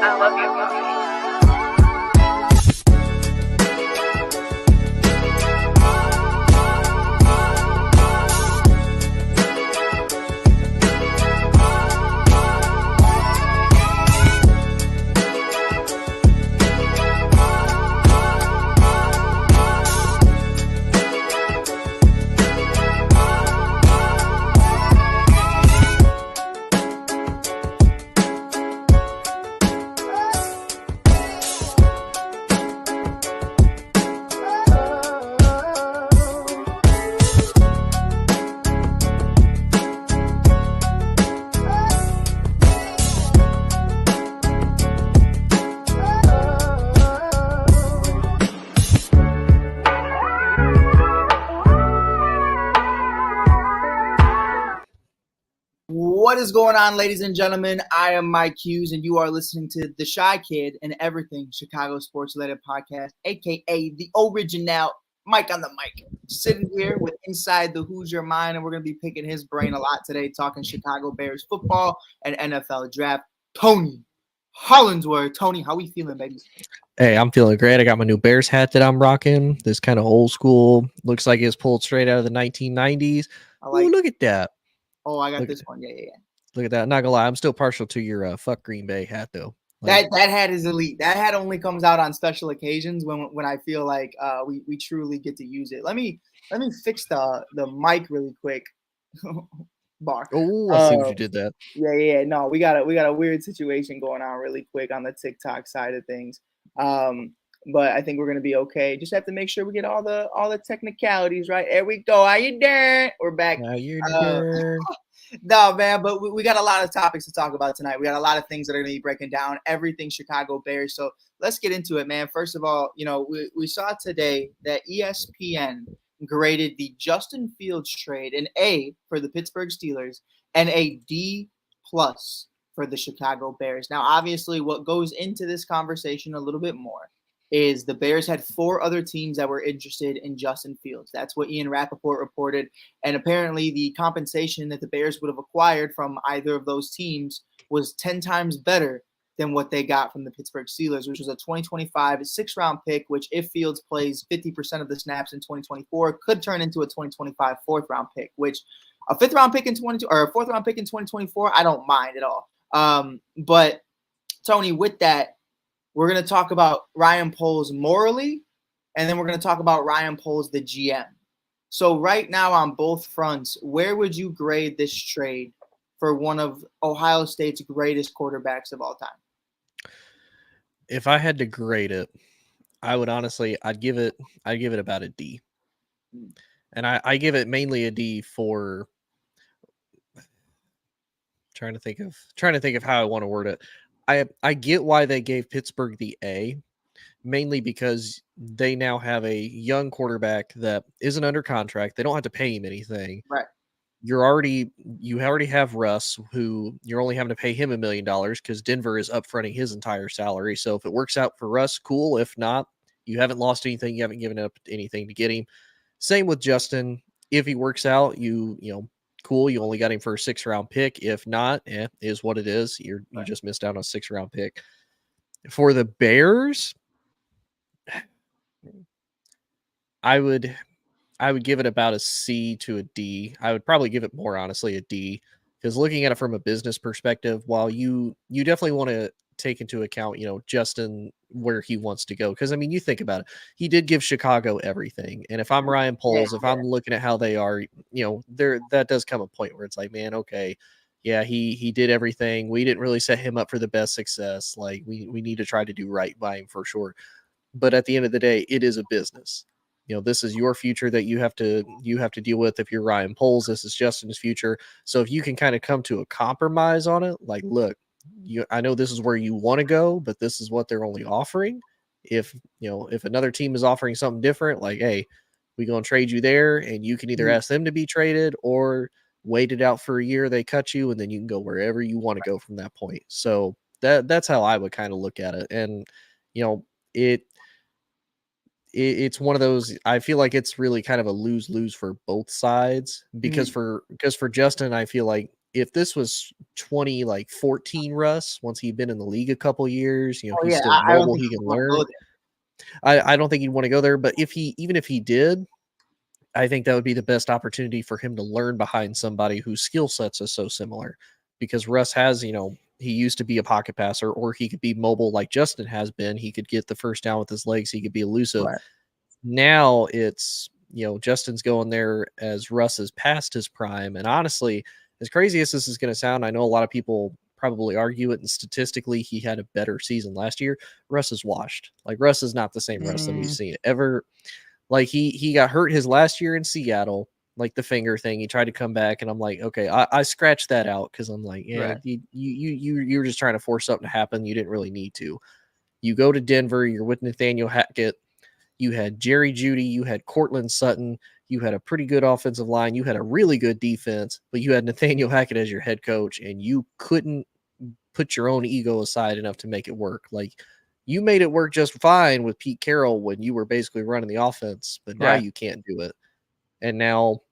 I love you. What is going on, ladies and gentlemen? I am Mike Hughes, and you are listening to The Shy Kid and Everything Chicago Sports Related Podcast, a.k.a. the original Mike on the mic. Sitting here with Inside the Hoosier mind, and we're going to be picking his brain a lot today, talking Chicago Bears football and NFL draft. Tony Hollinsworth. Tony, how we feeling, baby? Hey, I'm feeling great. I got my new Bears hat that I'm rocking. This kind of old school. Looks like it's pulled straight out of the 1990s. Ooh, look at that. Oh, I got this one. Yeah. Look at that. Not gonna lie, I'm still partial to your fuck Green Bay hat though. That hat is elite. That hat only comes out on special occasions when I feel like we truly get to use it. Let me fix the mic really quick. Bar. Oh, I see what you did that. Yeah. No, we got a weird situation going on really quick on the TikTok side of things. But I think we're gonna be okay. Just have to make sure we get all the technicalities right. There we go. How you doing? We're back. How you doing? No, man, but we got a lot of topics to talk about tonight. We got a lot of things that are going to be breaking down everything Chicago Bears. So let's get into it, man. First of all, we saw today that ESPN graded the Justin Fields trade an A for the Pittsburgh Steelers and a D+ for the Chicago Bears. Now, obviously, what goes into this conversation a little bit more is the Bears had 4 other teams that were interested in Justin Fields. That's what Ian Rappaport reported. And apparently the compensation that the Bears would have acquired from either of those teams was 10 times better than what they got from the Pittsburgh Steelers, which was a 2025 6th-round pick, which if Fields plays 50% of the snaps in 2024, could turn into a 2025 4th-round pick, which a 5th-round pick in 22 or a 4th-round pick in 2024, I don't mind at all. But Tony, with that, we're going to talk about Ryan Poles morally, and then we're going to talk about Ryan Poles, the GM. So right now on both fronts, where would you grade this trade for one of Ohio State's greatest quarterbacks of all time? If I had to grade it, I would honestly, I'd give it about a D. And I give it mainly a D for trying to think of how I want to word it. I get why they gave Pittsburgh the A, mainly because they now have a young quarterback that isn't under contract. They don't have to pay him anything. Right. You already have Russ, who you're only having to pay him $1 million because Denver is upfronting his entire salary. So if it works out for Russ, cool. If not, you haven't lost anything. You haven't given up anything to get him. Same with Justin. If he works out, cool. You only got him for a 6th-round pick. If not, is what it is. You just missed out on a 6th-round pick. For the Bears, I would give it about a C to a D. I would probably give it more, honestly, a D, because looking at it from a business perspective, while you definitely want to take into account, Justin, where he wants to go. Because, I mean, you think about it. He did give Chicago everything. And if I'm Ryan Poles, if I'm looking at how they are, that does come a point where it's like, man, okay, yeah, he did everything. We didn't really set him up for the best success. Like, we need to try to do right by him for sure. But at the end of the day, it is a business. This is your future that you have to deal with. If you're Ryan Poles, this is Justin's future. So if you can kind of come to a compromise on it, like, look, I know this is where you want to go, but this is what they're only offering. If another team is offering something different, like, hey, we going to trade you there, and you can either ask them to be traded or wait it out for a year. They cut you, and then you can go wherever you want to go from that point. So that's how I would kind of look at it. And, it's one of those, I feel like it's really kind of a lose-lose for both sides because for Justin, I feel like if this was 2014 Russ, once he'd been in the league a couple years. Oh He's yeah, still I don't mobile, think he I can want to go learn. there. I don't think he'd want to go there, but even if he did, I think that would be the best opportunity for him to learn behind somebody whose skill sets are so similar. Because Russ has, he used to be a pocket passer, or he could be mobile like Justin has been. He could get the first down with his legs. He could be elusive. Right. Now it's, Justin's going there as Russ is past his prime. And honestly, as crazy as this is going to sound, I know a lot of people probably argue it, and statistically he had a better season last year. Russ is washed. Like, Russ is not the same Russ that we've seen ever. Like, he got hurt his last year in Seattle, like the finger thing. He tried to come back, and I'm like, okay, I scratched that out, because I'm like, yeah, Right. you're just trying to force something to happen. You didn't really need to. You go to Denver, you're with Nathaniel Hackett. You had Jerry Jeudy, you had Cortland Sutton, you had a pretty good offensive line, you had a really good defense, but you had Nathaniel Hackett as your head coach, and you couldn't put your own ego aside enough to make it work. Like, you made it work just fine with Pete Carroll when you were basically running the offense, but now Right. you can't do it. And now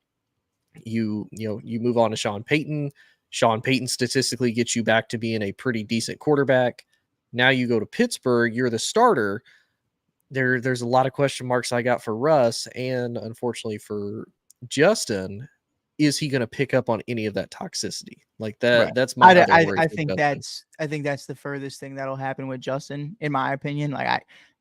you move on to Sean Payton. Sean Payton statistically gets you back to being a pretty decent quarterback. Now you go to Pittsburgh, you're the starter. There's a lot of question marks I got for Russ, and unfortunately for Justin. Is he going to pick up on any of that toxicity? Like that? Right. That's my other worry I for think Justin. that's the furthest thing that'll happen with Justin, in my opinion.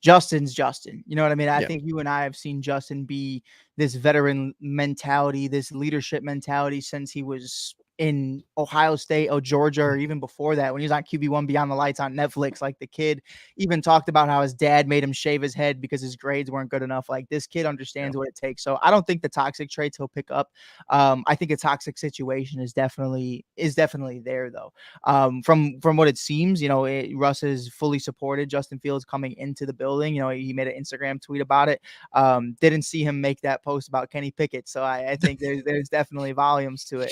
Justin's Justin. You know what I mean? I Yeah. think you and I have seen Justin be this veteran mentality, this leadership mentality since he was in Ohio State or Georgia, or even before that, when he was on QB1 Beyond the Lights on Netflix. Like, the kid even talked about how his dad made him shave his head because his grades weren't good enough. Like, this kid understands what it takes. So I don't think the toxic traits he'll pick up. I think a toxic situation is definitely there, though. From what it seems, Russ is fully supported Justin Fields coming into the building. He made an Instagram tweet about it. Didn't see him make that post about Kenny Pickett, so I think there's definitely volumes to it.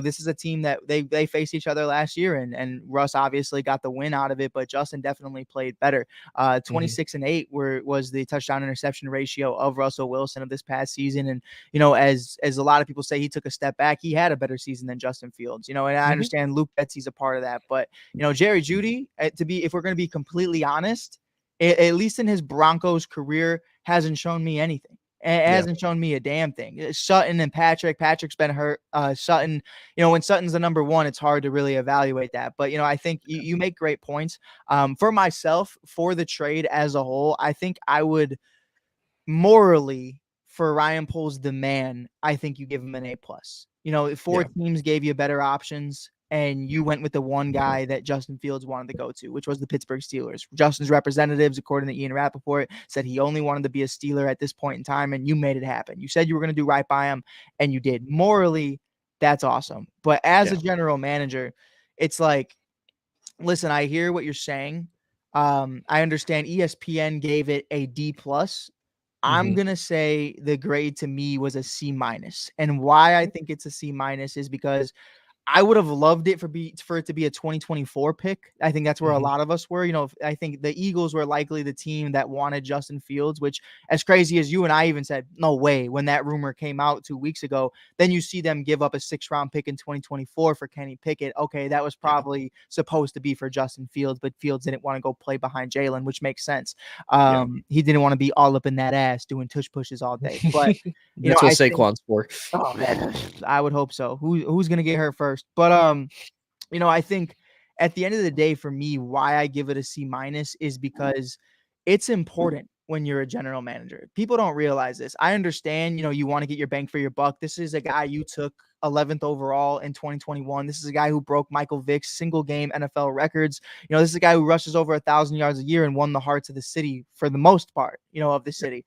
This is a team that they faced each other last year, and Russ obviously got the win out of it, but Justin definitely played better. 26-8 was the touchdown interception ratio of Russell Wilson of this past season. And as a lot of people say, he took a step back. He had a better season than Justin Fields. And I understand Luke Betsy's a part of that, but Jerry Jeudy, if we're going to be completely honest, at least in his Broncos career, hasn't shown me anything. It hasn't shown me a damn thing. Sutton and Patrick's been hurt. Sutton, when Sutton's the number one, it's hard to really evaluate that. But, I think you make great points. For myself, for the trade as a whole, I think I would morally, for Ryan Poles, the man, I think you give him an A+. Four teams gave you better options, and you went with the one guy that Justin Fields wanted to go to, which was the Pittsburgh Steelers. Justin's representatives, according to Ian Rappaport, said he only wanted to be a Steeler at this point in time, and you made it happen. You said you were going to do right by him, and you did. Morally, that's awesome. But as a general manager, it's like, listen, I hear what you're saying. I understand ESPN gave it a D+. I'm going to say the grade to me was a C-. And why I think it's a C- is because I would have loved it for it to be a 2024 pick. I think that's where a lot of us were. I think the Eagles were likely the team that wanted Justin Fields, which, as crazy as you and I even said, no way, when that rumor came out 2 weeks ago, then you see them give up a 6th-round pick in 2024 for Kenny Pickett. Okay, that was probably supposed to be for Justin Fields, but Fields didn't want to go play behind Jalen, which makes sense. He didn't want to be all up in that ass doing tush pushes all day. But That's what I think, Saquon's for. oh man, I would hope so. Who's gonna get hurt first? But I think at the end of the day, for me, why I give it a C- is because it's important when you're a general manager. People don't realize this. I understand, you want to get your bang for your buck. This is a guy you took 11th overall in 2021. This is a guy who broke Michael Vick's single game NFL records. This is a guy who rushes over 1,000 yards a year and won the hearts of the city for the most part, of the city.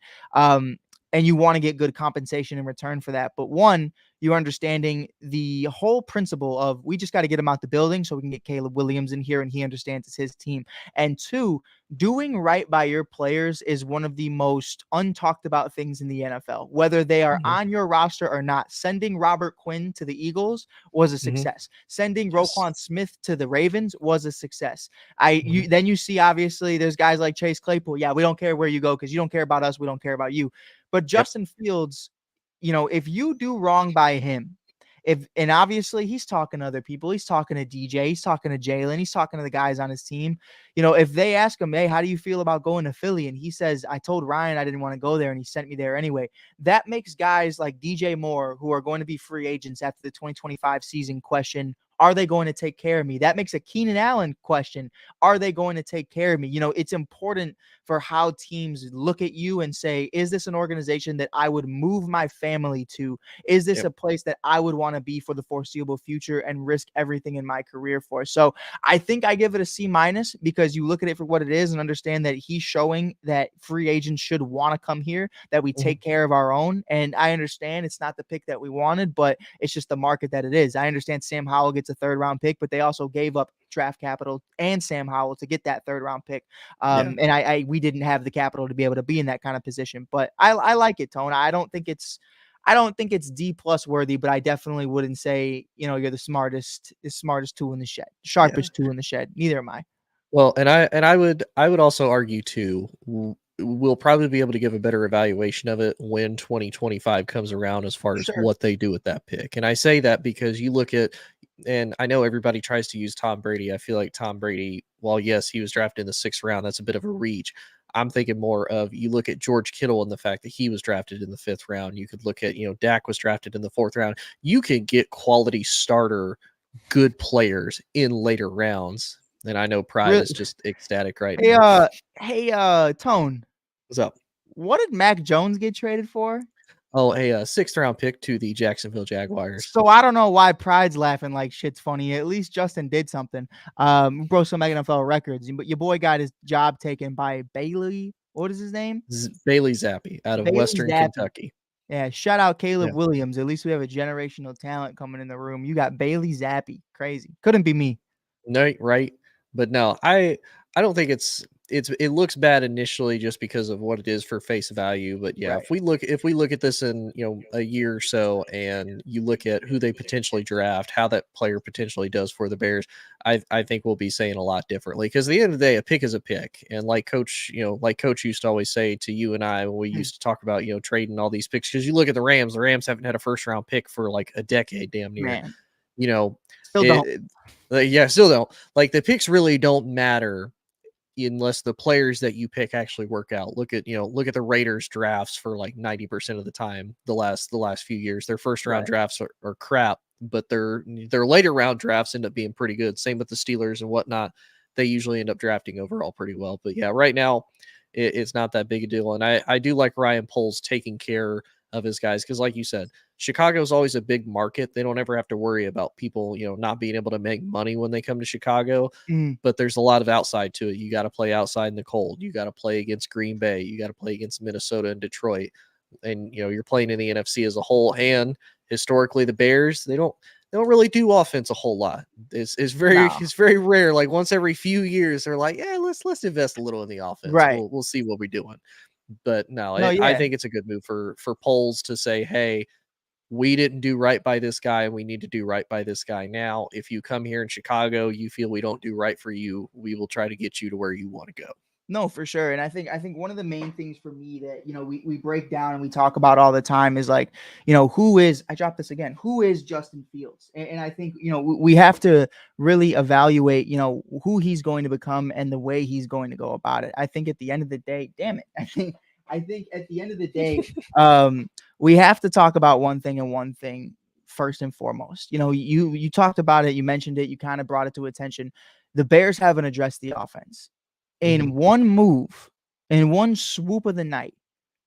And you want to get good compensation in return for that. But one, you're understanding the whole principle of, we just got to get him out the building so we can get Caleb Williams in here and he understands it's his team. And two, doing right by your players is one of the most untalked about things in the NFL, whether they are on your roster or not. Sending Robert Quinn to the Eagles was a success. Sending Roquan Smith to the Ravens was a success. Then you see, obviously, there's guys like Chase Claypool. Yeah, we don't care where you go because you don't care about us. We don't care about you. But Justin Fields, if you do wrong by him, and obviously he's talking to other people. He's talking to DJ. He's talking to Jalen. He's talking to the guys on his team. If they ask him, hey, how do you feel about going to Philly? And he says, I told Ryan I didn't want to go there, and he sent me there anyway. That makes guys like DJ Moore, who are going to be free agents after the 2025 season, question, are they going to take care of me? That makes a Keenan Allen question. Are they going to take care of me? It's important for how teams look at you and say, is this an organization that I would move my family to? Is this a place that I would want to be for the foreseeable future and risk everything in my career for? So I think I give it a C- because you look at it for what it is and understand that he's showing that free agents should want to come here, that we take care of our own. And I understand it's not the pick that we wanted, but it's just the market that it is. I understand Sam Howell gets a 3rd-round pick, but they also gave up draft capital and Sam Howell to get that 3rd-round pick. And we didn't have the capital to be able to be in that kind of position. But I like it, Tone. I don't think it's D+ worthy, but I definitely wouldn't say, you're the smartest tool in the shed, sharpest tool in the shed. Neither am I. Well, and I would also argue too, we'll probably be able to give a better evaluation of it when 2025 comes around as far as what they do with that pick. And I say that because you look at, and I know everybody tries to use Tom Brady. I feel like Tom Brady, while yes, he was drafted in the 6th round, that's a bit of a reach. I'm thinking more of, you look at George Kittle and the fact that he was drafted in the 5th round. You could look at, Dak was drafted in the 4th round. You can get quality starter, good players in later rounds. And I know Pride is just ecstatic right now. Hey, Tone. What's up? What did Mac Jones get traded for? Oh, a 6th-round pick to the Jacksonville Jaguars. So I don't know why Pride's laughing like shit's funny. At least Justin did something. Broke some NFL records. But your boy got his job taken by Bailey. What is his name? Bailey Zappi out of Bailey Western Zappi. Kentucky. Yeah, shout out Caleb Williams. At least we have a generational talent coming in the room. You got Bailey Zappi. Crazy. Couldn't be me. No, right? But no, I don't think it looks bad initially just because of what it is for face value. But yeah, if we look at this in a year or so, and you look at who they potentially draft, how that player potentially does for the Bears, I think we'll be saying a lot differently. Because at the end of the day, a pick is a pick, and like Coach used to always say to you and I when we used to talk about trading all these picks. Because you look at the Rams haven't had a 1st-round pick for like a decade, damn near. Man. Still don't. Still don't. Like, the picks really don't matter unless the players that you pick actually work out. Look at the Raiders drafts for like 90% of the time the last few years. Their 1st-round drafts are crap, but their later round drafts end up being pretty good. Same with the Steelers and whatnot. They usually end up drafting overall pretty well. But yeah, right now it's not that big a deal. And I do like Ryan Poles taking care of his guys, because like you said, Chicago is always a big market. They don't ever have to worry about people, not being able to make money when they come to Chicago. But there's a lot of outside to it. You got to play outside in the cold. You got to play against Green Bay. You got to play against Minnesota and Detroit. And you're playing in the NFC as a whole. And historically, the Bears, they don't really do offense a whole lot. It's very rare. Like, once every few years, they're like, yeah, let's invest a little in the offense. Right. We'll see what we're doing. But I think it's a good move for Poles to say, hey, we didn't do right by this guy, and we need to do right by this guy now. If you come here in Chicago, you feel we don't do right for you, we will try to get you to where you want to go. No, for sure. And I think one of the main things for me that, we break down and we talk about all the time is like, I dropped this again, who is Justin Fields? And I think, we have to really evaluate, who he's going to become and the way he's going to go about it. I think at the end of the day, damn it. I think at the end of the day, we have to talk about one thing first and foremost. You talked about it, you mentioned it, you kind of brought it to attention. The Bears haven't addressed the offense. In one move, in one swoop of the night,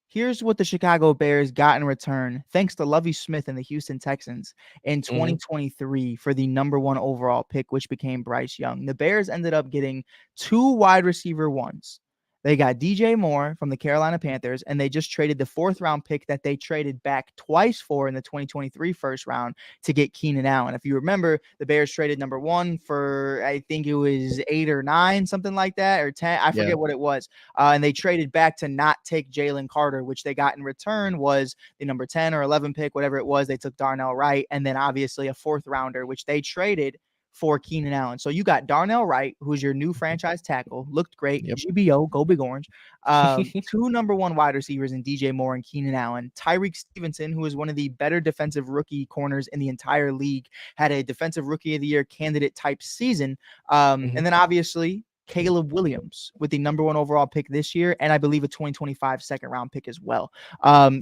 here's what the Chicago Bears got in return, thanks to Lovie Smith and the Houston Texans in 2023 for the #1 overall pick, which became Bryce Young. The Bears ended up getting 2 wide receiver ones. They got DJ Moore from the Carolina Panthers, and they just traded the 4th-round pick that they traded back twice for in the 2023 1st round to get Keenan Allen. If you remember, the Bears traded #1 for, I think it was 8 or 9, something like that, or 10. I forget what it was. And they traded back to not take Jalen Carter, which they got in return was the number 10 or 11 pick, whatever it was. They took Darnell Wright, and then obviously a 4th rounder, which they traded for Keenan Allen. So you got Darnell Wright, who's your new franchise tackle, looked great. Yep. GBO, go Big Orange. Two number one wide receivers in DJ Moore and Keenan Allen. Tyreek Stevenson, who is one of the better defensive rookie corners in the entire league, had a defensive rookie of the year candidate type season. And then obviously Caleb Williams with the number one overall pick this year, and I believe a 2025 second round pick as well.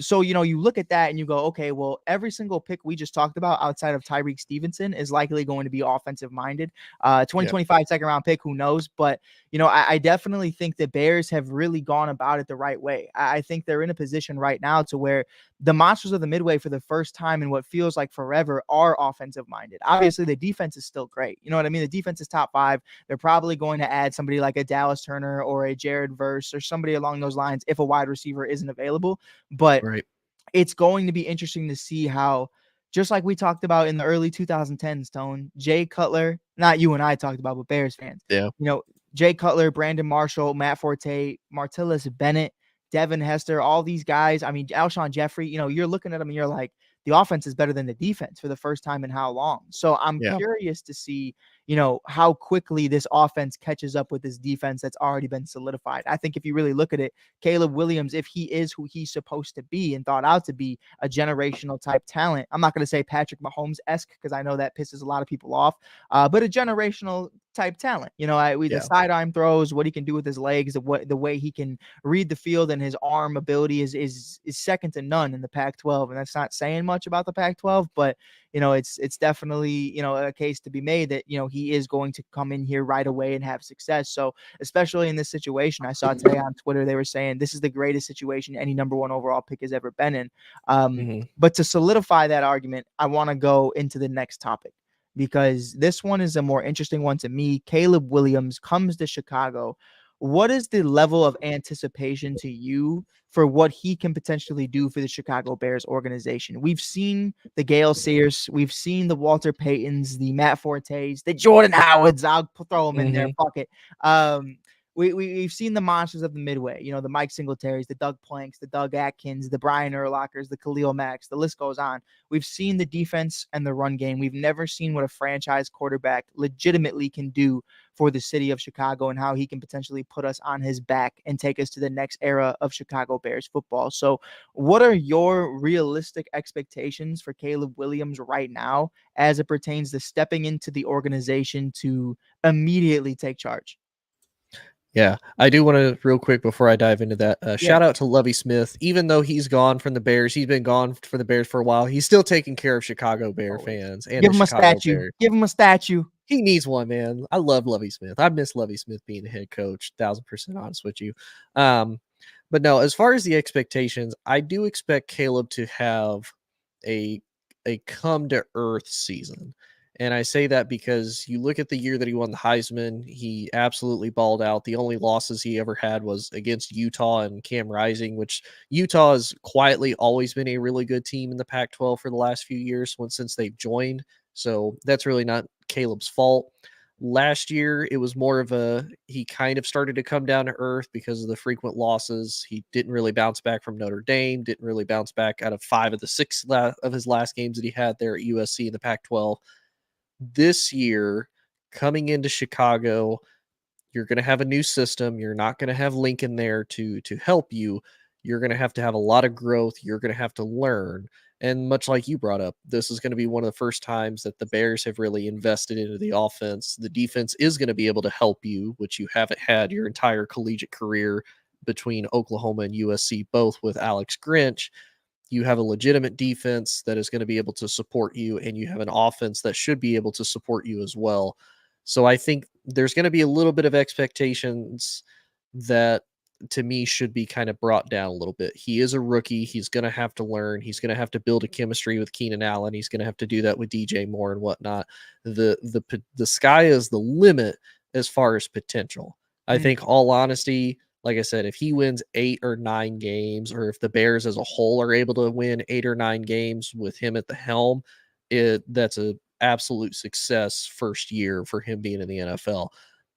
So, you look at that and you go, okay, well, every single pick we just talked about outside of Tyreek Stevenson is likely going to be offensive minded. 2025 second round pick, who knows? But, I definitely think the Bears have really gone about it the right way. I think they're in a position right now to where the monsters of the Midway for the first time in what feels like forever are offensive minded. Obviously, the defense is still great. You know what I mean? The defense is top 5. They're probably going to add somebody like a Dallas Turner or a Jared Verse or somebody along those lines if a wide receiver isn't available. But it's going to be interesting to see how, just like we talked about in the early 2010s, Tone, Jay Cutler, not you and I talked about, but Bears fans. Yeah. Jay Cutler, Brandon Marshall, Matt Forte, Martellus Bennett, Devin Hester, all these guys. I mean, Alshon Jeffrey, you're looking at them and you're like, the offense is better than the defense for the first time in how long? So I'm curious to see, how quickly this offense catches up with this defense that's already been solidified. I think if you really look at it, Caleb Williams, if he is who he's supposed to be and thought out to be a generational type talent, I'm not going to say Patrick Mahomes-esque because I know that pisses a lot of people off, but a generational type talent. The sidearm throws, what he can do with his legs, the way he can read the field, and his arm ability is second to none in the Pac-12. And that's not saying much about the Pac-12, but it's definitely a case to be made that he is going to come in here right away and have success. So especially in this situation, I saw today on Twitter they were saying this is the greatest situation any number one overall pick has ever been in. But to solidify that argument, I want to go into the next topic, because this one is a more interesting one to me. Caleb Williams comes to Chicago. What is the level of anticipation to you for what he can potentially do for the Chicago Bears organization? We've seen the Gale Sayers, we've seen the Walter Paytons, the Matt Fortes, the Jordan Howards. I'll throw them in there. Fuck it. We've seen the monsters of the Midway, the Mike Singletaries, the Doug Planks, the Doug Atkins, the Brian Urlachers, the Khalil Macks, the list goes on. We've seen the defense and the run game. We've never seen what a franchise quarterback legitimately can do for the city of Chicago and how he can potentially put us on his back and take us to the next era of Chicago Bears football. So what are your realistic expectations for Caleb Williams right now as it pertains to stepping into the organization to immediately take charge? Yeah, I do want to real quick before I dive into that. Shout out to Lovie Smith. Even though he's gone from the Bears, he's been gone for the Bears for a while. He's still taking care of Chicago Bear fans and give the him Chicago a statue. Bears. Give him a statue. He needs one, man. I love Lovie Smith. I miss Lovie Smith being the head coach. 1,000% honest with you. But no, as far as the expectations, I do expect Caleb to have a come to earth season. And I say that because you look at the year that he won the Heisman, he absolutely balled out. The only losses he ever had was against Utah and Cam Rising, which Utah has quietly always been a really good team in the Pac-12 for the last few years since they've joined. So that's really not Caleb's fault. Last year, it was more of he kind of started to come down to earth because of the frequent losses. He didn't really bounce back from Notre Dame, didn't really bounce back out of 5 of the 6 of his last games that he had there at USC in the Pac-12. This year, coming into Chicago, you're going to have a new system. You're not going to have Lincoln there to help you. You're going to have a lot of growth. You're going to have to learn. And much like you brought up, this is going to be one of the first times that the Bears have really invested into the offense. The defense is going to be able to help you, which you haven't had your entire collegiate career between Oklahoma and USC, both with Alex Grinch. You have a legitimate defense that is going to be able to support you, and you have an offense that should be able to support you as well. So I think there's going to be a little bit of expectations that, to me, should be kind of brought down a little bit. He is a rookie. He's going to have to learn. He's going to have to build a chemistry with Keenan Allen. He's going to have to do that with DJ Moore and whatnot. The sky is the limit as far as potential. I think, all honesty, like I said, if he wins 8 or 9 games, or if the Bears as a whole are able to win 8 or 9 games with him at the helm, that's an absolute success first year for him being in the NFL.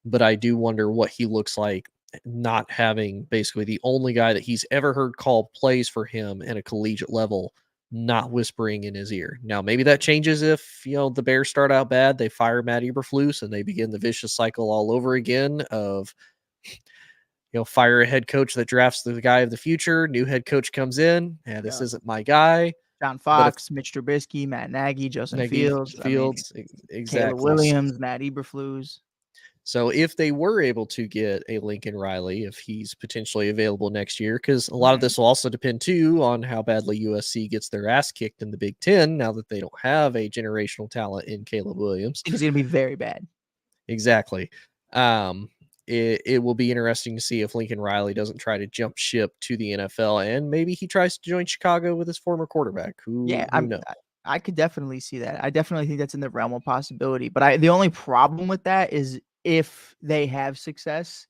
But I do wonder what he looks like not having basically the only guy that he's ever heard call plays for him at a collegiate level not whispering in his ear. Now, maybe that changes if, the Bears start out bad, they fire Matt Eberflus, and they begin the vicious cycle all over again of, fire a head coach that drafts the guy of the future, new head coach comes in, this isn't my guy. John But if Fox, Mitch Trubisky, Matt Nagy, Justin Nagy Fields. I mean, Fields, Caleb exactly. Williams, Matt Eberflus. So if they were able to get a Lincoln Riley, if he's potentially available next year, because a lot of this will also depend too on how badly USC gets their ass kicked in the Big Ten now that they don't have a generational talent in Caleb Williams. It's going to be very bad. Exactly. It will be interesting to see if Lincoln Riley doesn't try to jump ship to the NFL, and maybe he tries to join Chicago with his former quarterback. Who knows? I could definitely see that. I definitely think that's in the realm of possibility. But the only problem with that is if they have success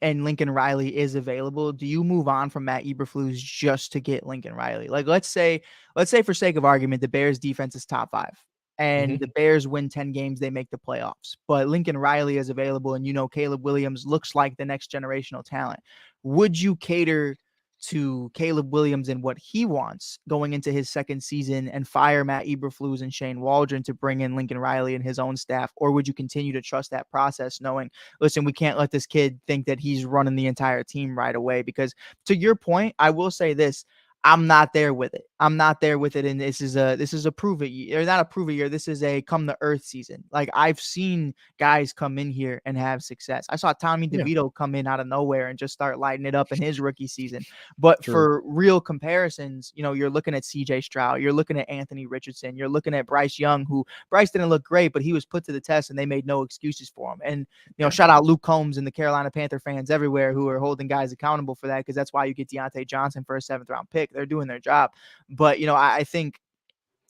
and Lincoln Riley is available, do you move on from Matt Eberflus just to get Lincoln Riley? Like, let's say for sake of argument, the Bears defense is top 5 and the Bears win 10 games, they make the playoffs, but Lincoln Riley is available and Caleb Williams looks like the next generational talent. Would you cater to Caleb Williams and what he wants going into his second season and fire Matt Eberflus and Shane Waldron to bring in Lincoln Riley and his own staff? Or would you continue to trust that process knowing, listen, we can't let this kid think that he's running the entire team right away? Because to your point, I will say this, I'm not there with it. I'm not there with it. And this is a prove it year, not a prove it year. This is a come to earth season. Like, I've seen guys come in here and have success. I saw Tommy DeVito come in out of nowhere and just start lighting it up in his rookie season. But for real comparisons, you're looking at CJ Stroud, you're looking at Anthony Richardson, you're looking at Bryce Young, who Bryce didn't look great, but he was put to the test and they made no excuses for him. And, shout out Luke Combs and the Carolina Panther fans everywhere who are holding guys accountable for that, because that's why you get Deontay Johnson for a 7th round pick. They're doing their job. But, I think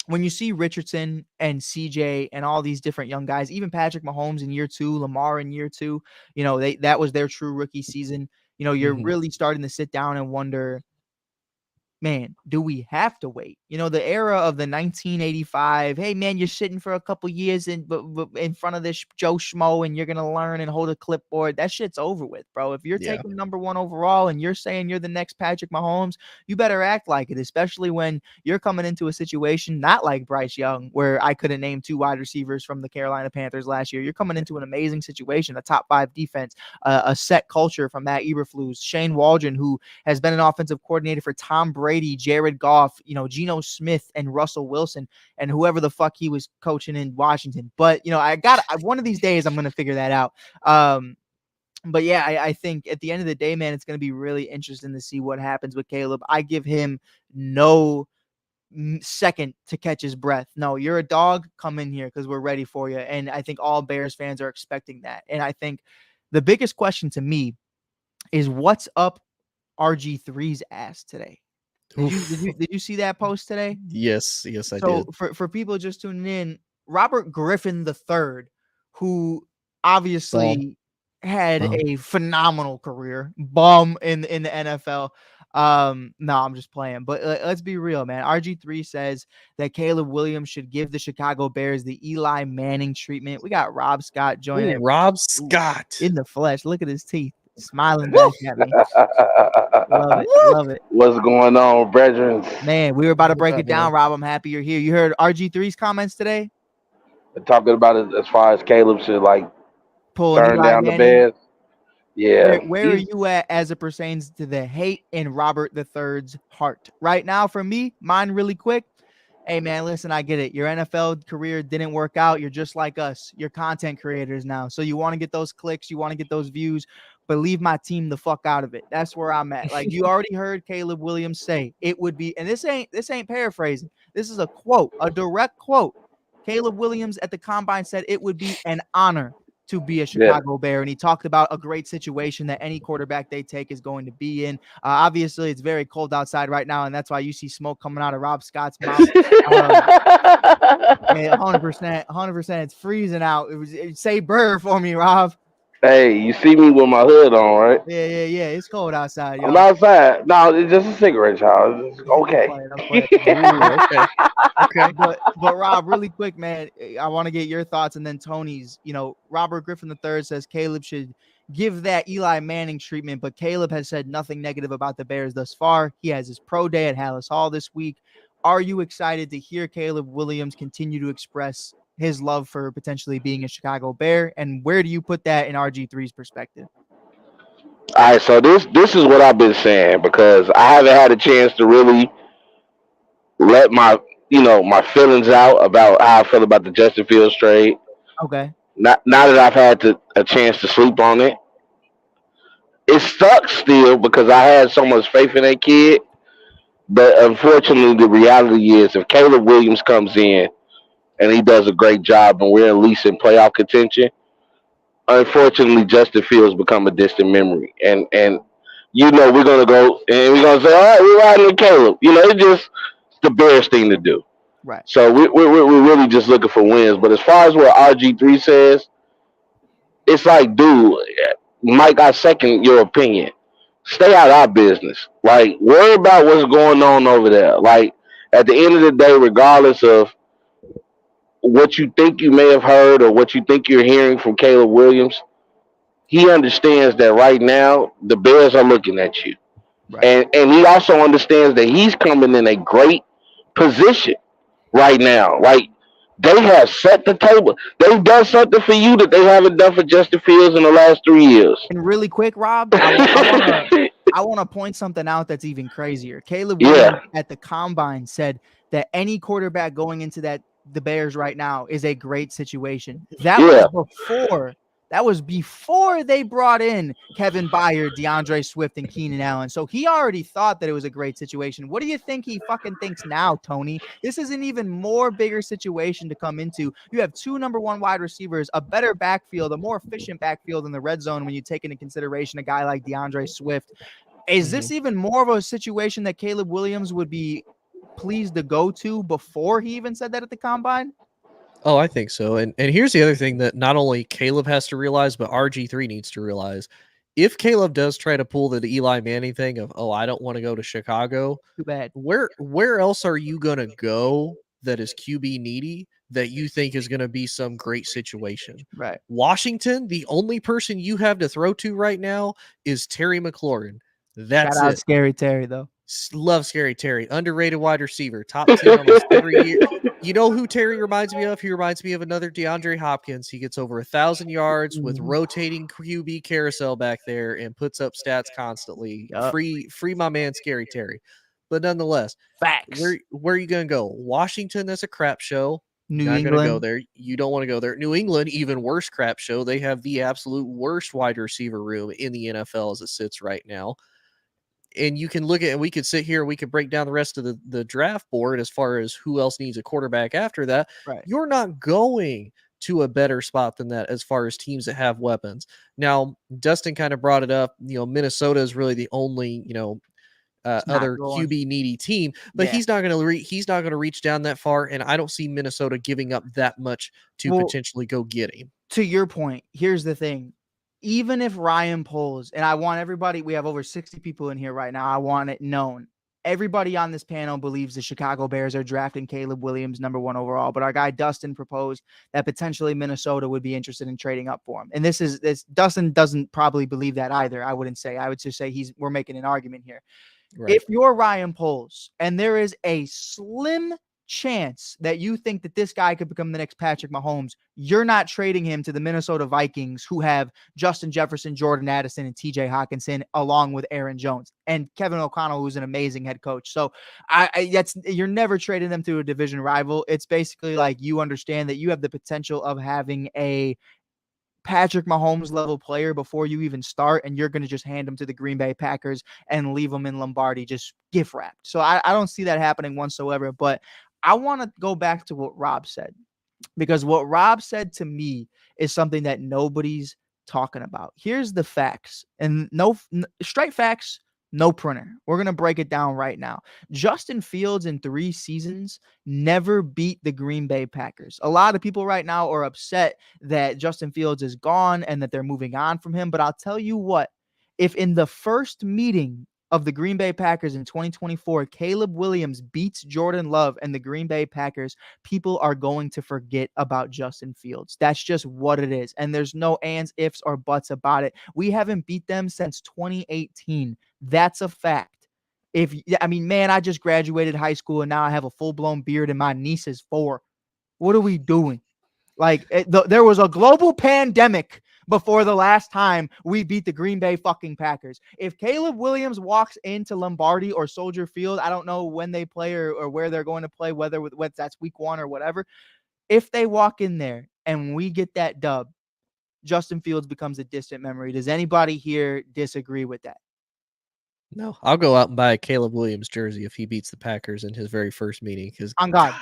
when you see Richardson and CJ and all these different young guys, even Patrick Mahomes in year 2, Lamar in year 2, that was their true rookie season. You're really starting to sit down and wonder, man, do we have to wait? The era of the 1985, hey, man, you're sitting for a couple years in front of this Joe Schmo and you're going to learn and hold a clipboard. That shit's over with, bro. If you're taking number 1 overall and you're saying you're the next Patrick Mahomes, you better act like it, especially when you're coming into a situation not like Bryce Young, where I couldn't name 2 wide receivers from the Carolina Panthers last year. You're coming into an amazing situation, a top 5 defense, a set culture from Matt Eberflus, Shane Waldron, who has been an offensive coordinator for Tom Brady, Jared Goff, Geno Smith and Russell Wilson and whoever the fuck he was coaching in Washington. But, one of these days I'm going to figure that out. But yeah, I think at the end of the day, man, it's going to be really interesting to see what happens with Caleb. I give him no second to catch his breath. No, you're a dog. Come in here because we're ready for you. And I think all Bears fans are expecting that. And I think the biggest question to me is what's up RG3's ass today? Did you see that post today? Yes, I did. So for people just tuning in, Robert Griffin III, who obviously had a phenomenal career, bum in the NFL. No, I'm just playing. But let's be real, man. RG3 says that Caleb Williams should give the Chicago Bears the Eli Manning treatment. We got Rob Scott joining. Rob Scott in the flesh. Look at his teeth. Smiling back at me. Love it. What's going on, brethren? Man, we were about to break it down, Rob. I'm happy you're here. You heard RG3's comments today? Talking about it as far as Caleb should pull turn down the Bears. Yeah. Where are you at as it pertains to the hate in Robert III's heart? Right now, for me, mine really quick. Hey, man, listen, I get it. Your NFL career didn't work out. You're just like us. You're content creators now. So you want to get those clicks. You want to get those views. But leave my team the fuck out of it. That's where I'm at. Like, you already heard Caleb Williams say it would be, and this ain't paraphrasing. This is a quote, a direct quote. Caleb Williams at the combine said it would be an honor to be a Chicago Bear. And he talked about a great situation that any quarterback they take is going to be in. Obviously, it's very cold outside right now, and that's why you see smoke coming out of Rob Scott's mouth. 100%. It's freezing out. Say burr for me, Rob. Hey, you see me with my hood on, right? Yeah. It's cold outside, y'all. I'm outside. No, it's just a cigarette, y'all. It's okay. Okay. But Rob, really quick, man, I want to get your thoughts and then Tony's. Robert Griffin III says Caleb should give that Eli Manning treatment, but Caleb has said nothing negative about the Bears thus far. He has his pro day at Hallis Hall this week. Are you excited to hear Caleb Williams continue to express his love for potentially being a Chicago Bear? And where do you put that in RG3's perspective? All right, so this is what I've been saying because I haven't had a chance to really let my feelings out about how I feel about the Justin Fields trade. Okay. Not now that I've had a chance to sleep on it, it sucks still because I had so much faith in that kid. But unfortunately, the reality is, if Caleb Williams comes in and he does a great job, and we're at least in playoff contention, unfortunately, Justin Fields become a distant memory. And we're gonna go and we're gonna say, all right, we're riding with Caleb. It's just the Bears thing to do. Right. So we're really just looking for wins. But as far as what RG3 says, it's like, dude, Mike, I second your opinion. Stay out of our business. Like, worry about what's going on over there. Like, at the end of the day, regardless of what you think you may have heard or what you think you're hearing from Caleb Williams, he understands that right now the Bears are looking at you. Right. And he also understands that he's coming in a great position right now. Like, they have set the table. They've done something for you that they haven't done for Justin Fields in the last 3 years. And really quick, Rob, I want to point something out that's even crazier. Caleb Yeah. Williams at the combine said that any quarterback going into the Bears right now is a great situation. That was before they brought in Kevin Byard, DeAndre Swift, and Keenan Allen. So he already thought that it was a great situation. What do you think he fucking thinks now, Tony? This is an even more bigger situation to come into. You have two number one wide receivers, a better backfield, a more efficient backfield in the red zone when you take into consideration a guy like DeAndre Swift. Is this even more of a situation that Caleb Williams would be pleased to go to before he even said that at the combine? Oh, I think so. And here's the other thing that not only Caleb has to realize, but RG3 needs to realize. If Caleb does try to pull the Eli Manning thing of, oh, I don't want to go to Chicago, Too bad. Where else are you going to go that is QB needy that you think is going to be some great situation? Right. Washington, the only person you have to throw to right now is Terry McLaurin. That's Shout out it. Scary Terry, though. Love Scary Terry. Underrated wide receiver. Top 10 almost every year. You know who Terry reminds me of? He reminds me of another DeAndre Hopkins. He gets over 1,000 yards with rotating QB carousel back there and puts up stats constantly. Yep. Free my man Scary Terry. But nonetheless, Facts. where are you going to go? Washington, that's a crap show. New Not England. going to go there. You don't want to go there. New England, even worse crap show. They have the absolute worst wide receiver room in the NFL as it sits right now. And you can look at, and we could sit here, we could break down the rest of the draft board as far as who else needs a quarterback after that. Right. You're not going to a better spot than that as far as teams that have weapons. Now, Dustin kind of brought it up. Minnesota is really the only, other QB needy team, but he's not going to reach down that far. And I don't see Minnesota giving up that much to potentially go get him. To your point, here's the thing. Even if Ryan Poles, and I want everybody, we have over 60 people in here right now. I want it known. Everybody on this panel believes the Chicago Bears are drafting Caleb Williams number 1 overall, but our guy Dustin proposed that potentially Minnesota would be interested in trading up for him. And this Dustin doesn't probably believe that either. I would just say we're making an argument here. Right. If you're Ryan Poles and there is a slim chance that you think that this guy could become the next Patrick Mahomes, you're not trading him to the Minnesota Vikings, who have Justin Jefferson, Jordan Addison, and TJ Hawkinson, along with Aaron Jones and Kevin O'Connell, who's an amazing head coach. So you're never trading them to a division rival. It's basically like you understand that you have the potential of having a Patrick Mahomes level player before you even start, and you're going to just hand him to the Green Bay Packers and leave him in Lombardi just gift wrapped. So I don't see that happening whatsoever, but I want to go back to what Rob said, because what Rob said to me is something that nobody's talking about. Here's the facts, and no straight facts, no printer. We're going to break it down right now. Justin Fields in 3 seasons never beat the Green Bay Packers. A lot of people right now are upset that Justin Fields is gone and that they're moving on from him. But I'll tell you what, if in the first meeting of the Green Bay Packers in 2024, Caleb Williams beats Jordan Love and the Green Bay Packers, people are going to forget about Justin Fields. That's just what it is. And there's no ands, ifs, or buts about it. We haven't beat them since 2018. That's a fact. Man, I just graduated high school and now I have a full-blown beard and my niece is 4. What are we doing? Like, there was a global pandemic before the last time we beat the Green Bay fucking Packers. If Caleb Williams walks into Lombardi or Soldier Field, I don't know when they play or where they're going to play, whether that's week 1 or whatever. If they walk in there and we get that dub, Justin Fields becomes a distant memory. Does anybody here disagree with that? No, I'll go out and buy a Caleb Williams jersey if he beats the Packers in his very first meeting. Because On God.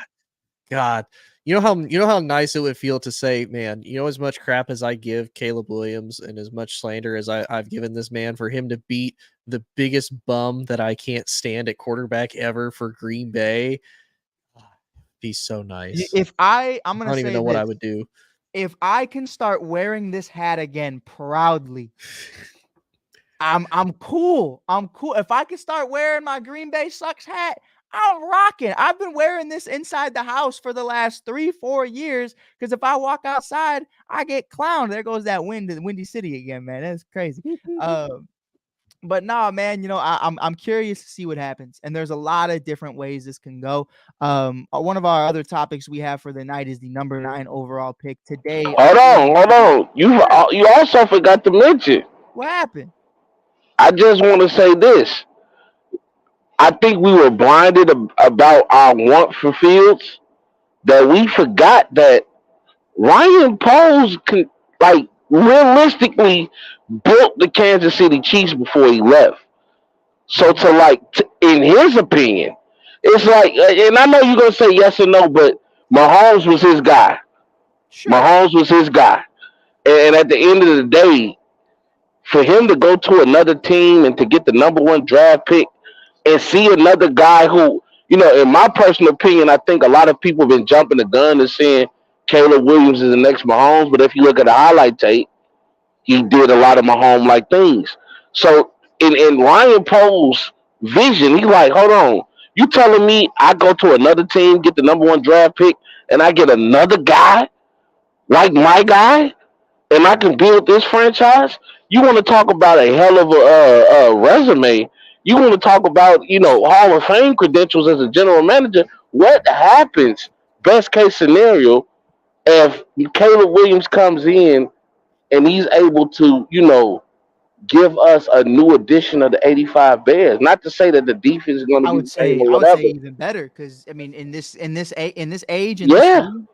God, you know how nice it would feel to say, man, as much crap as I give Caleb Williams and as much slander as I've given this man, for him to beat the biggest bum that I can't stand at quarterback ever for Green Bay, be so nice. I'm I gonna don't say even know this. what I would do. If I can start wearing this hat again proudly, I'm cool. I'm cool. If I can start wearing my Green Bay Sucks hat, I'm rocking. I've been wearing this inside the house for the last 3-4 years because if I walk outside, I get clowned. There goes that Windy City again, man. That's crazy. But nah, man, I'm curious to see what happens. And there's a lot of different ways this can go. One of our other topics we have for the night is the number 9 overall pick today. Hold on. You also forgot to mention. What happened? I just want to say this. I think we were blinded about our want for Fields, that we forgot that Ryan Poles realistically built the Kansas City Chiefs before he left. So in his opinion, it's like, and I know you're gonna say yes or no, but Mahomes was his guy. Sure. Mahomes was his guy, and at the end of the day, for him to go to another team and to get the number 1 draft pick and see another guy who, in my personal opinion, I think a lot of people have been jumping the gun and saying Caleb Williams is the next Mahomes. But if you look at the highlight tape, he did a lot of Mahomes-like things. So in Ryan Poles' vision, he's like, hold on, you telling me I go to another team, get the number 1 draft pick, and I get another guy like my guy, and I can build this franchise? You want to talk about a hell of a resume? You want to talk about, Hall of Fame credentials as a general manager? What happens, best case scenario, if Caleb Williams comes in and he's able to, give us a new edition of the '85 Bears? Not to say that the defense is going to be the same or I would whatever. say even better because in this age, this league,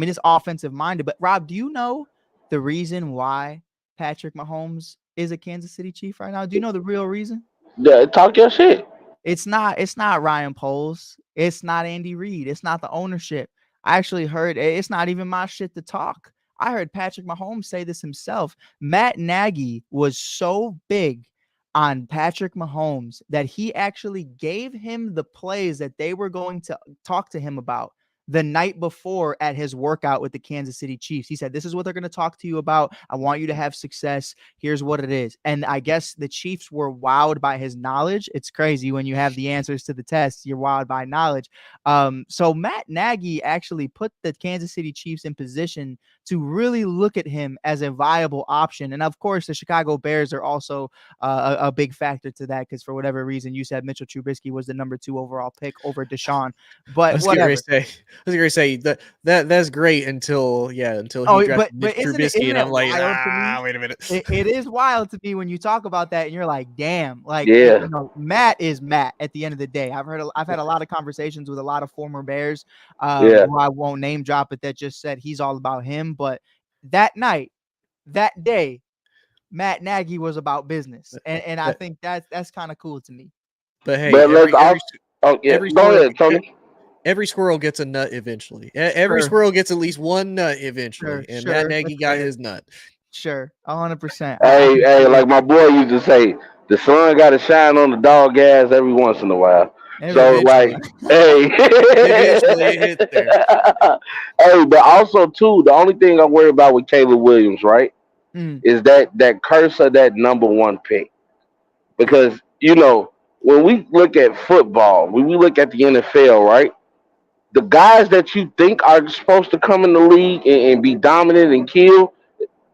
it's offensive minded. But Rob, do you know the reason why Patrick Mahomes is a Kansas City Chief right now? Do you know the real reason? Yeah, talk your shit. It's not Ryan Poles. It's not Andy Reid. It's not the ownership. I actually heard it's not even my shit to talk. I heard Patrick Mahomes say this himself. Matt Nagy was so big on Patrick Mahomes that he actually gave him the plays that they were going to talk to him about the night before at his workout with the Kansas City Chiefs. He said, this is what they're going to talk to you about. I want you to have success. Here's what it is. And I guess the Chiefs were wowed by his knowledge. It's crazy when you have the answers to the tests, you're wowed by knowledge. So Matt Nagy actually put the Kansas City Chiefs in position to really look at him as a viable option. And of course, the Chicago Bears are also a big factor to that because for whatever reason, you said Mitchell Trubisky was the number 2 overall pick over Deshaun. But whatever. I was gonna say that's great until he drafted Mitch Trubisky, and I'm like, wait a minute. It is wild to me when you talk about that, and you're like, damn, Matt is Matt. At the end of the day, I've had a lot of conversations with a lot of former Bears, who I won't name drop, but that just said he's all about him. But that night, that day, Matt Nagy was about business, and I think that's kind of cool to me. But hey, go ahead, Tony. Every squirrel gets a nut eventually. Every squirrel gets at least one nut eventually. Matt Nagy got his nut. Sure, 100%. Hey, like my boy used to say, the sun got to shine on the dog ass every once in a while. Eventually it hits there. Hey, but also too, the only thing I worry about with Caleb Williams, right, is that curse of that number 1 pick. Because, when we look at football, when we look at the NFL, right, the guys that you think are supposed to come in the league and be dominant and kill,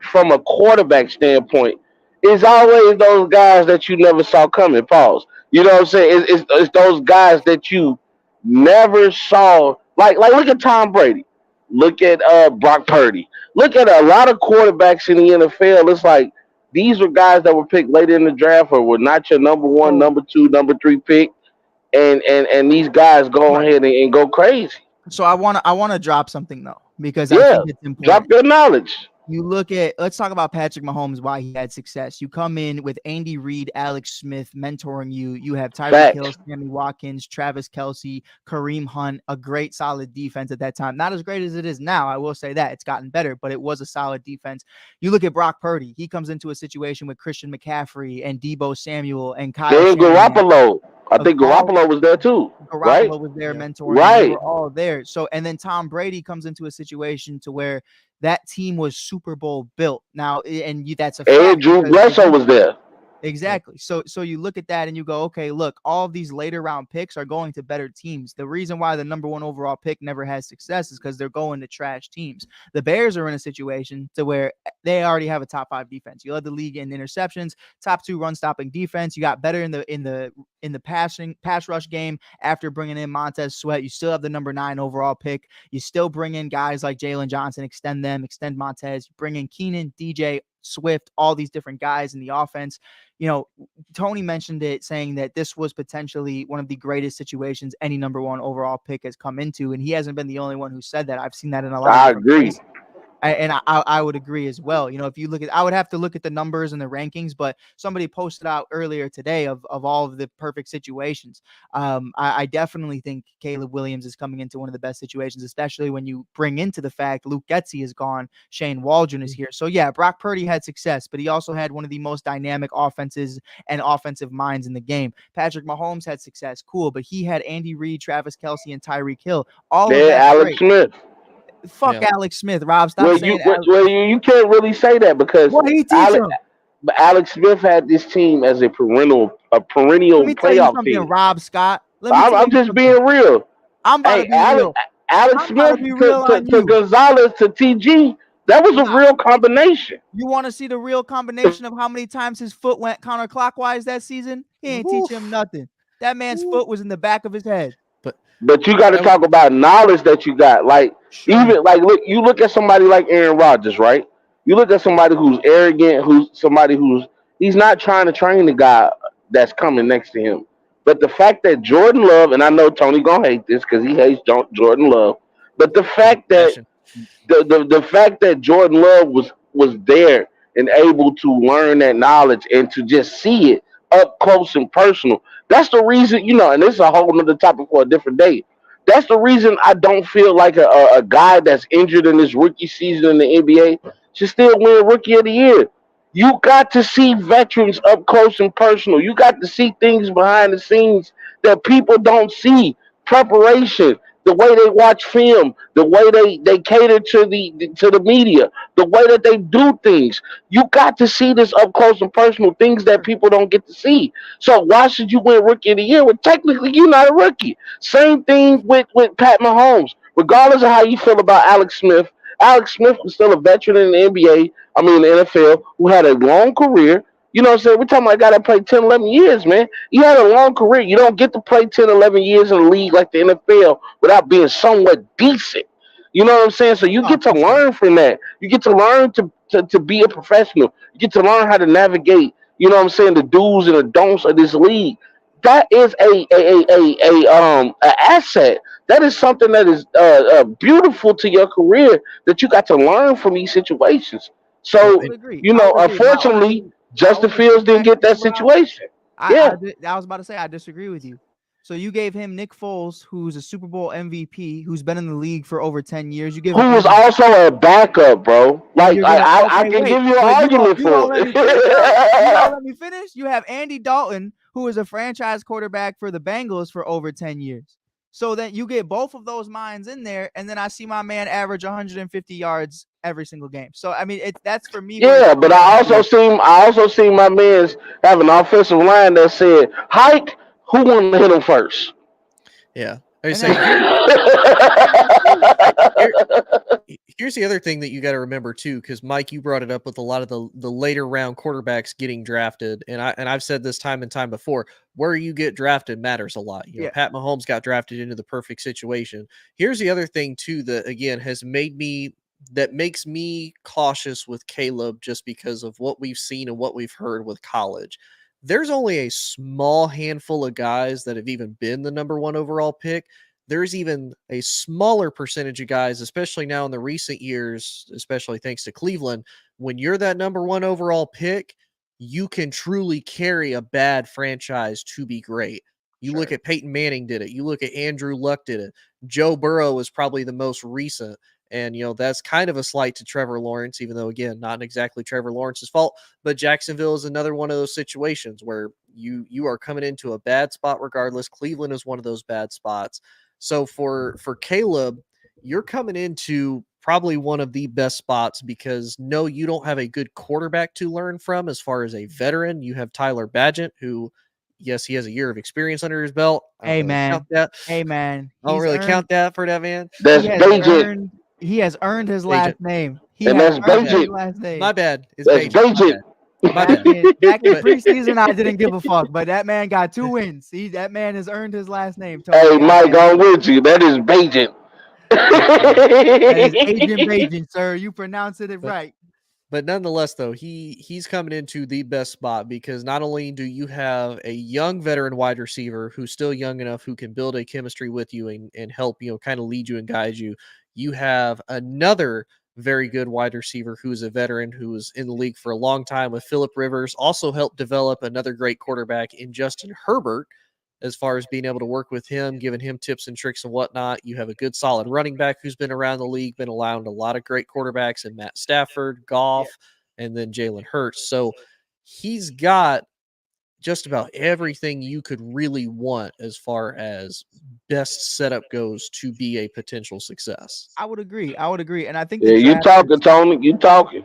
from a quarterback standpoint, is always those guys that you never saw coming. Pause. You know what I'm saying? It's those guys that you never saw. Like look at Tom Brady. Look at Brock Purdy. Look at a lot of quarterbacks in the NFL. It's like these were guys that were picked later in the draft or were not your number one, So, number two, number three pick. And these guys go right. ahead and go crazy. So I wanna drop something though because I Yeah. think it's Drop important. your knowledge. You look at let's talk about Patrick Mahomes, why he had success. You come in with Andy Reid, Alex Smith mentoring you. You have Tyreek Hill, Facts. Sammy Watkins, Travis Kelsey, Kareem Hunt, a great solid defense at that time. Not as great as it is now. I will say that it's gotten better, but it was a solid defense. You look at Brock Purdy. He comes into a situation with Christian McCaffrey and Debo Samuel and Kyle Then Shanahan. Garoppolo. I think All Garoppolo was there too. Right? Garoppolo was there Yeah. mentoring him. They Right. were all there. So, and then Tom Brady comes into a situation to where that team was Super Bowl built. Now, that's a And fact Drew because Bledsoe was there. exactly. So you look at that and you go, okay, look, all of these later round picks are going to better teams. The reason why the number one overall pick never has success is because they're going to trash teams. The Bears are in a situation to where they already have a top 5 defense. You led the league in interceptions, top 2 run stopping defense. You got better in the pass rush game after bringing in Montez Sweat. You still have the number 9 overall pick. You still bring in guys like Jalen Johnson, extend Montez. You bring in Keenan, DJ, Swift, all these different guys in the offense. You know, Tony mentioned it, saying that this was potentially one of the greatest situations any number 1 overall pick has come into, and he hasn't been the only one who said that. I've seen that in a lot of I different agree. places. And I would agree as well. You know, if you look at, I would have to look at the numbers and the rankings, but somebody posted out earlier today of all of the perfect situations. I definitely think Caleb Williams is coming into one of the best situations, especially when you bring into the fact Luke Getsy is gone, Shane Waldron is here. So yeah, Brock Purdy had success, but he also had one of the most dynamic offenses and offensive minds in the game. Patrick Mahomes had success, cool, but he had Andy Reid, Travis Kelsey, and Tyreek Hill. All of Then that's Alex great. Smith. Fuck Yeah. Alex Smith, Rob. Stop Well, saying you can't really say that because what he teach Alex, him. but Alex Smith had this team as a perennial Let me tell you playoff something, team. Rob Scott. Let me tell I'm you just something. being real. I'm about to Hey, be real. Alex I'm about to Smith be real on to you. Gonzalez to TG, that was a Nah. real combination. You want to see the real combination of how many times his foot went counterclockwise that season? He ain't teach him Oof. nothing. That man's Oof. foot was in the back of his head. But you got to That talk about knowledge that you got. Like Show me. even like look at somebody like Aaron Rodgers, right? You look at somebody who's arrogant, who's he's not trying to train the guy that's coming next to him. But the fact that Jordan Love, and I know Tony gonna hate this because he hates Jordan Love, but the fact that passion. the fact that Jordan Love was there and able to learn that knowledge and to just see it up close and personal. That's the reason, and this is a whole nother topic for a different day. That's the reason I don't feel like a guy that's injured in his rookie season in the NBA should still win Rookie of the Year. You got to see veterans up close and personal. You got to see things behind the scenes that people don't see. Preparation, the way they watch film, the way they cater to the media, the way that they do things. You got to see this up close and personal, things that people don't get to see. So why should you win Rookie of the Year? Well, technically you're not a rookie. Same thing with Pat Mahomes. Regardless of how you feel about Alex Smith, Alex Smith was still a veteran in the NBA, the NFL, who had a long career. You know what I'm saying? We're talking about a guy that played 10, 11 years, man. You had a long career. You don't get to play 10, 11 years in the league like the NFL without being somewhat decent. You know what I'm saying? So you Oh, get to for sure. learn from that. You get to learn to be a professional. You get to learn how to navigate, the do's and the don'ts of this league. That is a asset. That is something that is beautiful to your career that you got to learn from these situations. Well, I So, would agree. I would agree. unfortunately, Justin only Fields didn't get pushback, that Rob, situation. Yeah. I was about to say I disagree with you. So you gave him Nick Foles, who's a Super Bowl MVP, who's been in the league for over 10 years. You give him Who was Andy, also a backup, bro. Like you're I, gonna I, I okay, can wait, give you an but argument you don't for let me finish. You don't it. let me finish. You have Andy Dalton, who is a franchise quarterback for the Bengals for over 10 years. So then you get both of those minds in there, and then I see my man average 150 yards every single game. So I mean, that's for me. Where Yeah, but I also seen my man's have an offensive line that said, "Hike, who want to hit him first?" Yeah. I and say then here, Here's the other thing that you got to remember too, because Mike, you brought it up with a lot of the later round quarterbacks getting drafted, and I've said this time and time before. Where you get drafted matters a lot. You know, Yeah. Pat Mahomes got drafted into the perfect situation. Here's the other thing too that again makes me cautious with Caleb, just because of what we've seen and what we've heard with college. There's only a small handful of guys that have even been the number one overall pick. There's even a smaller percentage of guys, especially now in the recent years, especially thanks to Cleveland, when you're that number one overall pick, you can truly carry a bad franchise to be great. You look Sure. at Peyton Manning did it. You look at Andrew Luck did it. Joe Burrow was probably the most recent. And, that's kind of a slight to Trevor Lawrence, even though, again, not exactly Trevor Lawrence's fault. But Jacksonville is another one of those situations where you are coming into a bad spot regardless. Cleveland is one of those bad spots. So for Caleb, you're coming into probably one of the best spots, because no, you don't have a good quarterback to learn from as far as a veteran. You have Tyler Badgett, who, yes, he has a year of experience under his belt. I don't Hey really count man. that. Hey man. I don't really count that for that man. That's Bajent, He has earned his Bagent. last name. He and has that's earned his Bajent. last name. My bad. It's That's Bagent. My Bajent. bad. My bad. Back in But- preseason, I didn't give a fuck, but that man got 2 wins. See, that man has earned his last name. Tony. Hey, Mike, I'm with you. That is Bajent. That is Adrian Bajan, sir. You pronounced it But- right. But nonetheless, though, he's coming into the best spot, because not only do you have a young veteran wide receiver who's still young enough, who can build a chemistry with you and help, kind of lead you and guide you. You have another very good wide receiver who is a veteran, who was in the league for a long time with Phillip Rivers, also helped develop another great quarterback in Justin Herbert, as far as being able to work with him, giving him tips and tricks and whatnot. You have a good solid running back who's been around the league, been around a lot of great quarterbacks, and Matt Stafford, Goff, and then Jalen Hurts. So he's got just about everything you could really want as far as best setup goes to be a potential success. I would agree. And I think Yeah, the you draft talking, Tony. You talking.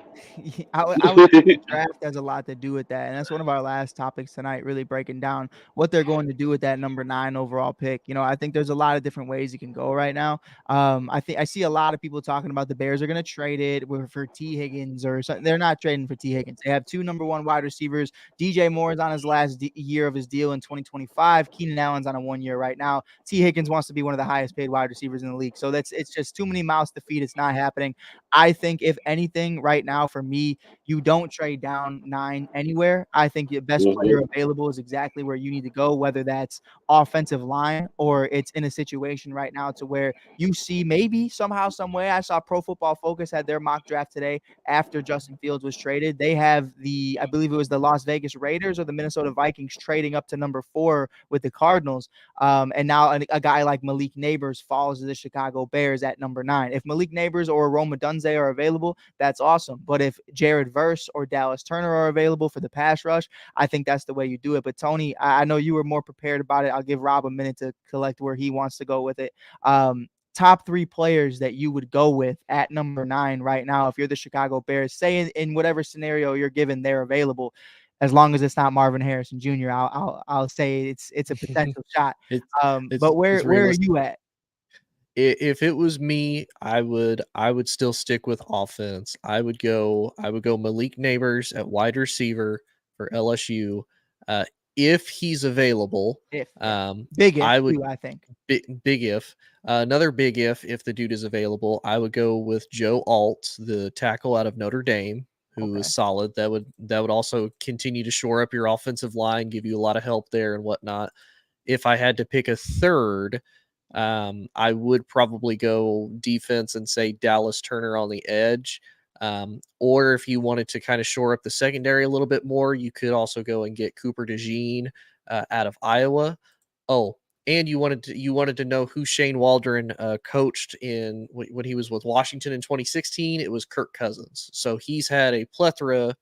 I would think the draft has a lot to do with that. And that's one of our last topics tonight, really breaking down what they're going to do with that number 9 overall pick. I think there's a lot of different ways you can go right now. I see a lot of people talking about the Bears are going to trade it for T. Higgins or something. They're not trading for T. Higgins. They have 2 number 1 wide receivers. DJ Moore is on his last year of his deal in 2025. Keenan Allen's on a 1 year right now. T. Higgins wants to be one of the highest paid wide receivers in the league. So it's just too many mouths to feed. It's not happening. I think if anything right now for me, you don't trade down 9 anywhere. I think the best player available is exactly where you need to go, whether that's offensive line or it's in a situation right now to where you see maybe somehow, some way. I saw Pro Football Focus had their mock draft today after Justin Fields was traded. They have I believe it was the Las Vegas Raiders or the Minnesota Vikings trading up to number 4 with the Cardinals. And now a guy like Malik Neighbors falls to the Chicago Bears at number 9. If Malik Neighbors or Roma Dunze are available, that's awesome. But if Jared Verse or Dallas Turner are available for the pass rush, I think that's the way you do it. But Tony, I know you were more prepared about it. I'll give Rob a minute to collect where he wants to go with it. Top 3 players that you would go with at number 9 right now if you're the Chicago Bears, say in whatever scenario you're given, they're available. As long as it's not Marvin Harrison Jr., I'll say it's a potential shot. But where are you at? If it was me, I would still stick with offense. I would go Malik Neighbors at wide receiver for LSU, if he's available. Big if, I would too, I think. big if. Another big if the dude is available, I would go with Joe Alt, the tackle out of Notre Dame, who is solid. That would also continue to shore up your offensive line, give you a lot of help there and whatnot. If I had to pick a third, I would probably go defense and say Dallas Turner on the edge. Or if you wanted to kind of shore up the secondary a little bit more, you could also go and get Cooper DeJean out of Iowa. Oh, and you wanted to know who Shane Waldron coached in when he was with Washington in 2016. It was Kirk Cousins. So he's had a plethora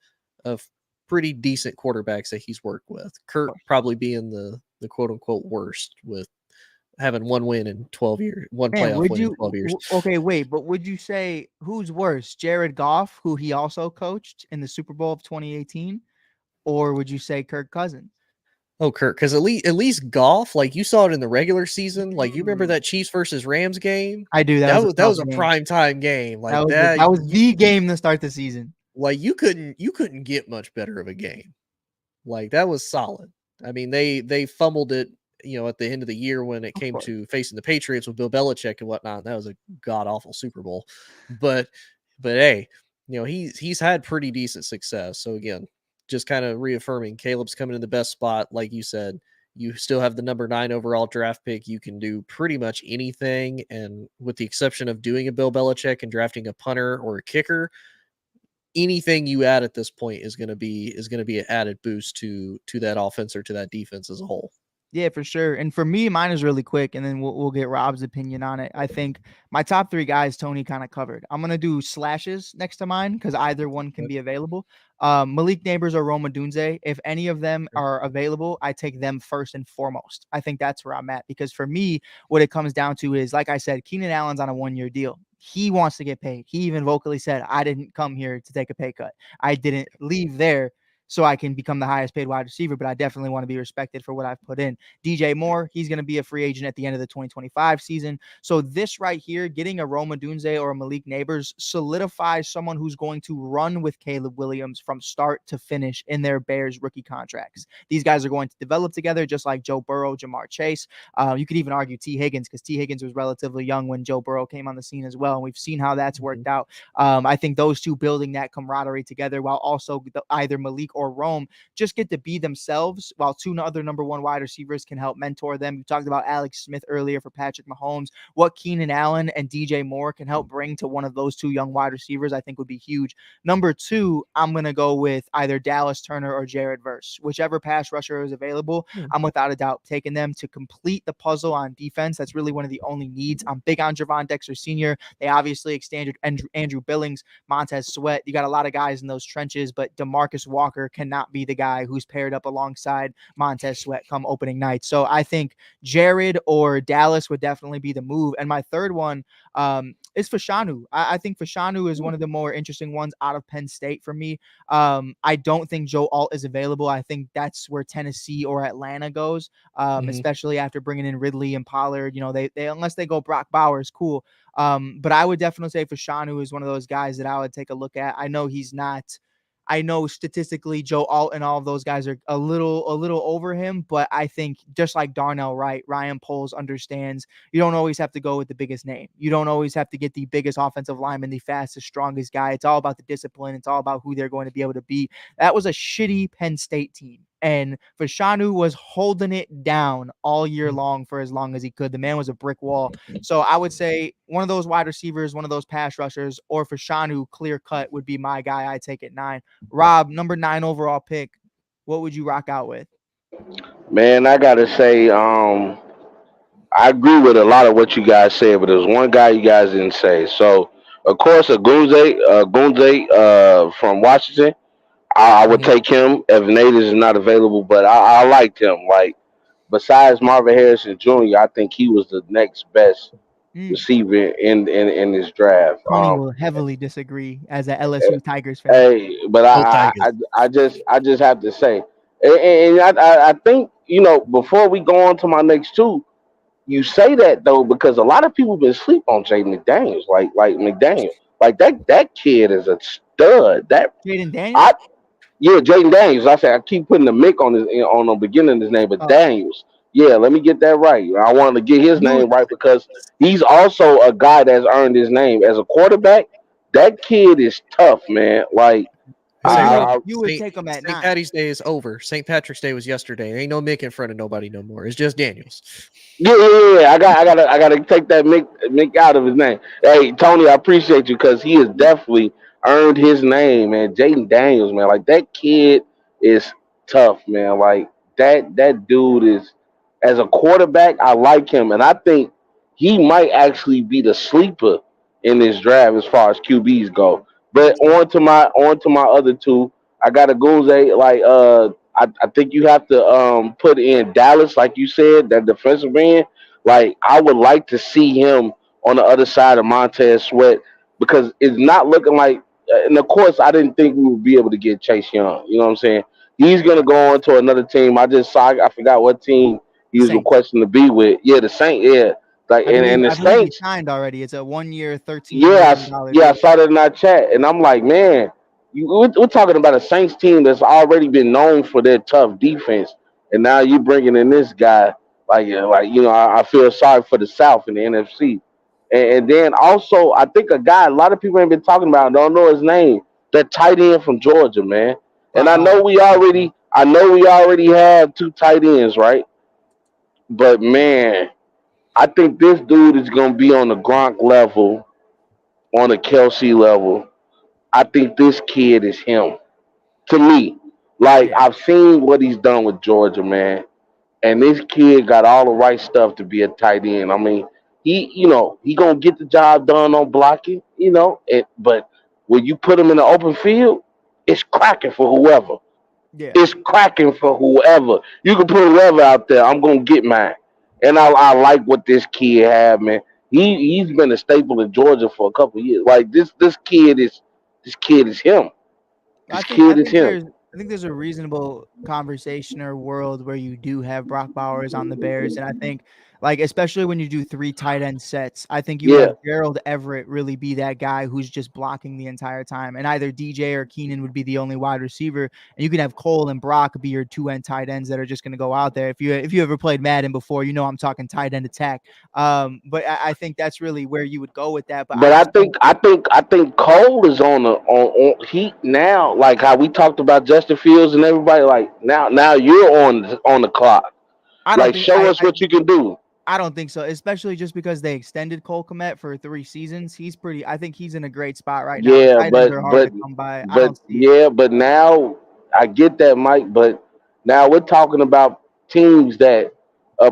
of pretty decent quarterbacks that he's worked with. Kirk probably being the quote unquote worst, with having 1 win in 12 years, one playoff win in 12 years. Okay, wait, but would you say who's worse, Jared Goff, who he also coached in the Super Bowl of 2018, or would you say Kirk Cousins? Oh, Kurt, because at least golf, like you saw it in the regular season. Like you remember that Chiefs versus Rams game? I do. That That was a was that tough was a game. prime time game. Like That was the game to start the season. like you couldn't get much better of a game. Like that was solid. I mean, they fumbled it, at the end of the year when it came course. to facing the Patriots with Bill Belichick and whatnot. That was a god awful Super Bowl. But hey, he's had pretty decent success. So again, just kind of reaffirming Caleb's coming in the best spot, like you said. You still have the number 9 overall draft pick. You can do pretty much anything, and with the exception of doing a Bill Belichick and drafting a punter or a kicker, anything you add at this point is going to be an added boost to that offense or to that defense as a whole. Yeah, for sure. And for me, mine is really quick, and then we'll get Rob's opinion on it. I think my top 3 guys, Tony kind of covered. I'm going to do slashes next to mine because either one can be available. Malik Neighbors or Roma Dunze. If any of them are available, I take them first and foremost. I think that's where I'm at because for me, what it comes down to is, like I said, Keenan Allen's on a 1-year deal. He wants to get paid. He even vocally said, I didn't come here to take a pay cut. I didn't leave there so I can become the highest paid wide receiver, but I definitely want to be respected for what I've put in. DJ Moore, he's going to be a free agent at the end of the 2025 season. So this right here, getting a Roma Dunze or a Malik Neighbors solidifies someone who's going to run with Caleb Williams from start to finish in their Bears rookie contracts. These guys are going to develop together just like Joe Burrow, Jamar Chase. You could even argue T. Higgins because T. Higgins was relatively young when Joe Burrow came on the scene as well. And we've seen how that's worked out. I think those two building that camaraderie together while also either Malik or Rome just get to be themselves while 2 other number 1 wide receivers can help mentor them. You talked about Alex Smith earlier for Patrick Mahomes. What Keenan Allen and DJ Moore can help bring to one of those 2 young wide receivers, I think would be huge. Number 2, I'm going to go with either Dallas Turner or Jared Verse. Whichever pass rusher is available, I'm without a doubt taking them to complete the puzzle on defense. That's really one of the only needs. I'm big on Javon Dexter Sr. They obviously extended Andrew Billings, Montez Sweat. You got a lot of guys in those trenches, but DeMarcus Walker cannot be the guy who's paired up alongside Montez Sweat come opening night. So I think Jared or Dallas would definitely be the move. And my third one is Fashanu. I think Fashanu is one of the more interesting ones out of Penn State for me. I don't think Joe Alt is available. I think that's where Tennessee or Atlanta goes, especially after bringing in Ridley and Pollard. They unless they go Brock Bowers, cool. But I would definitely say Fashanu is one of those guys that I would take a look at. I know he's not. I know statistically Joe Alt and all of those guys are a little over him, but I think just like Darnell Wright, Ryan Poles understands you don't always have to go with the biggest name. You don't always have to get the biggest offensive lineman, the fastest, strongest guy. It's all about the discipline. It's all about who they're going to be able to be. That was a shitty Penn State team. And Fashanu was holding it down all year long for as long as he could. The man was a brick wall. So I would say one of those wide receivers, one of those pass rushers, or Fashanu clear cut would be my guy. I'd take at 9. Rob, number 9 overall pick. What would you rock out with? Man, I gotta say, I agree with a lot of what you guys said, but there's one guy you guys didn't say. So, of course, Gunze from Washington. I would take him if Nate is not available, but I liked him. Like, besides Marvin Harrison Jr., I think he was the next best receiver in this draft. Tony will heavily disagree as a LSU Tigers fan. Hey, but I just have to say, and I think before we go on to my next 2, you say that though because a lot of people been sleep on Jaden McDaniels, like McDaniel, like that kid is a stud. That Jaden Daniels. Yeah, Jaden Daniels. I said I keep putting the Mick on the beginning of his name, but Daniels. Yeah, let me get that right. I wanted to get his name right because he's also a guy that's earned his name as a quarterback. That kid is tough, man. Like you would take him at 9. St. Patty's Day is over. St. Patrick's Day was yesterday. Ain't no Mick in front of nobody no more. It's just Daniels. Yeah. I gotta take that Mick out of his name. Hey, Tony, I appreciate you because he has definitely earned his name, man. Jaden Daniels, man. Like that kid is tough, man. Like that dude is as a quarterback, I like him, and I think he might actually be the sleeper in this draft as far as QBs go. But on to my other 2, I got a Gunze. Like I think you have to put in Dallas, like you said, that defensive end. Like I would like to see him on the other side of Montez Sweat because it's not looking like. And of course, I didn't think we would be able to get Chase Young. You know what I'm saying? He's gonna go on to another team. I just saw. I forgot what team he was Saints. requesting to be with. Yeah, the Saints. Yeah, like and the I believe he Saints. signed already. It's a 1 year, $13 Yeah, million yeah, I deal. saw that in our chat, and I'm like, man, we're talking about a Saints team that's already been known for their tough defense, and now you bringing in this guy, I feel sorry for the South and the NFC, and then also I think a guy a lot of people ain't been talking about, don't know his name, that tight end from Georgia, man, and I know we already have two tight ends, right? But man, I think this dude is gonna be on the Gronk level, on a Kelsey level. I think this kid is him. To me, like Yeah. I've seen what he's done with Georgia, man, and this kid got all the right stuff to be a tight end. I mean, he gonna get the job done on blocking, but when you put him in the open field, it's cracking for whoever. Yeah. It's cracking for whoever. You can put whoever out there. I'm gonna get mine, and I like what this kid had, man. He's been a staple in Georgia for a couple of years. Like this kid is him. I This think I kid is think him. there's I think there's a reasonable conversation or world where you do have Brock Bowers on the Bears, and I think like especially when you do three tight end sets, I think you would Yeah, have Gerald Everett really be that guy who's just blocking the entire time, and either DJ or Keenan would be the only wide receiver, and you can have Cole and Brock be your two end tight ends that are just going to go out there. If you ever played Madden before, I'm talking tight end attack. But I think that's really where you would go with that. But I but I just think think I think I think Cole is on heat now. Like how we talked about Justin Fields and everybody. Like now you're on the clock. I don't Like think show us what you can do. I don't think so, especially just because they extended Cole Kmet for 3 seasons. I think he's in a great spot right now. Yeah, Tight ends but are hard but to come by. I but don't see it. yeah, but now I get that, Mike. But now we're talking about teams that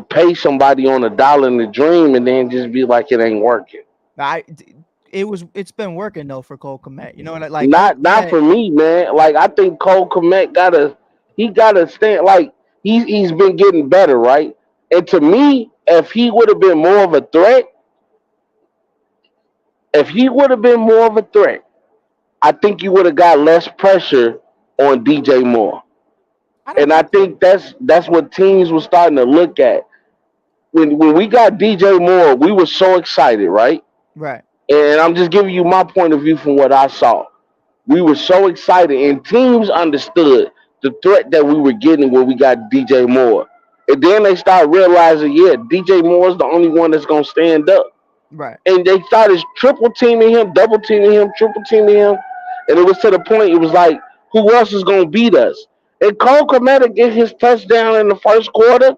pay somebody on a dollar in the dream and then just be like it ain't working. I, it's been working though for Cole Kmet. You know what? Like Cole Not Kmet, for me, man. Like I think Cole Komet gotta stand. Like he's been getting better, right? And to me, if he would have been more of a threat, I think you would have got less pressure on DJ Moore. I don't And I think so. think that's what teams were starting to look at. When we got DJ Moore, we were so excited, right? Right. And I'm just giving you my point of view from what I saw. We were so excited, and teams understood the threat that we were getting when we got DJ Moore. And then they start realizing, yeah, DJ Moore is the only one that's gonna stand up. Right. And they started triple teaming him, double teaming him, triple teaming him, and it was to the point it was like, who else is gonna beat us? And Cole Kmet get his touchdown in the first quarter,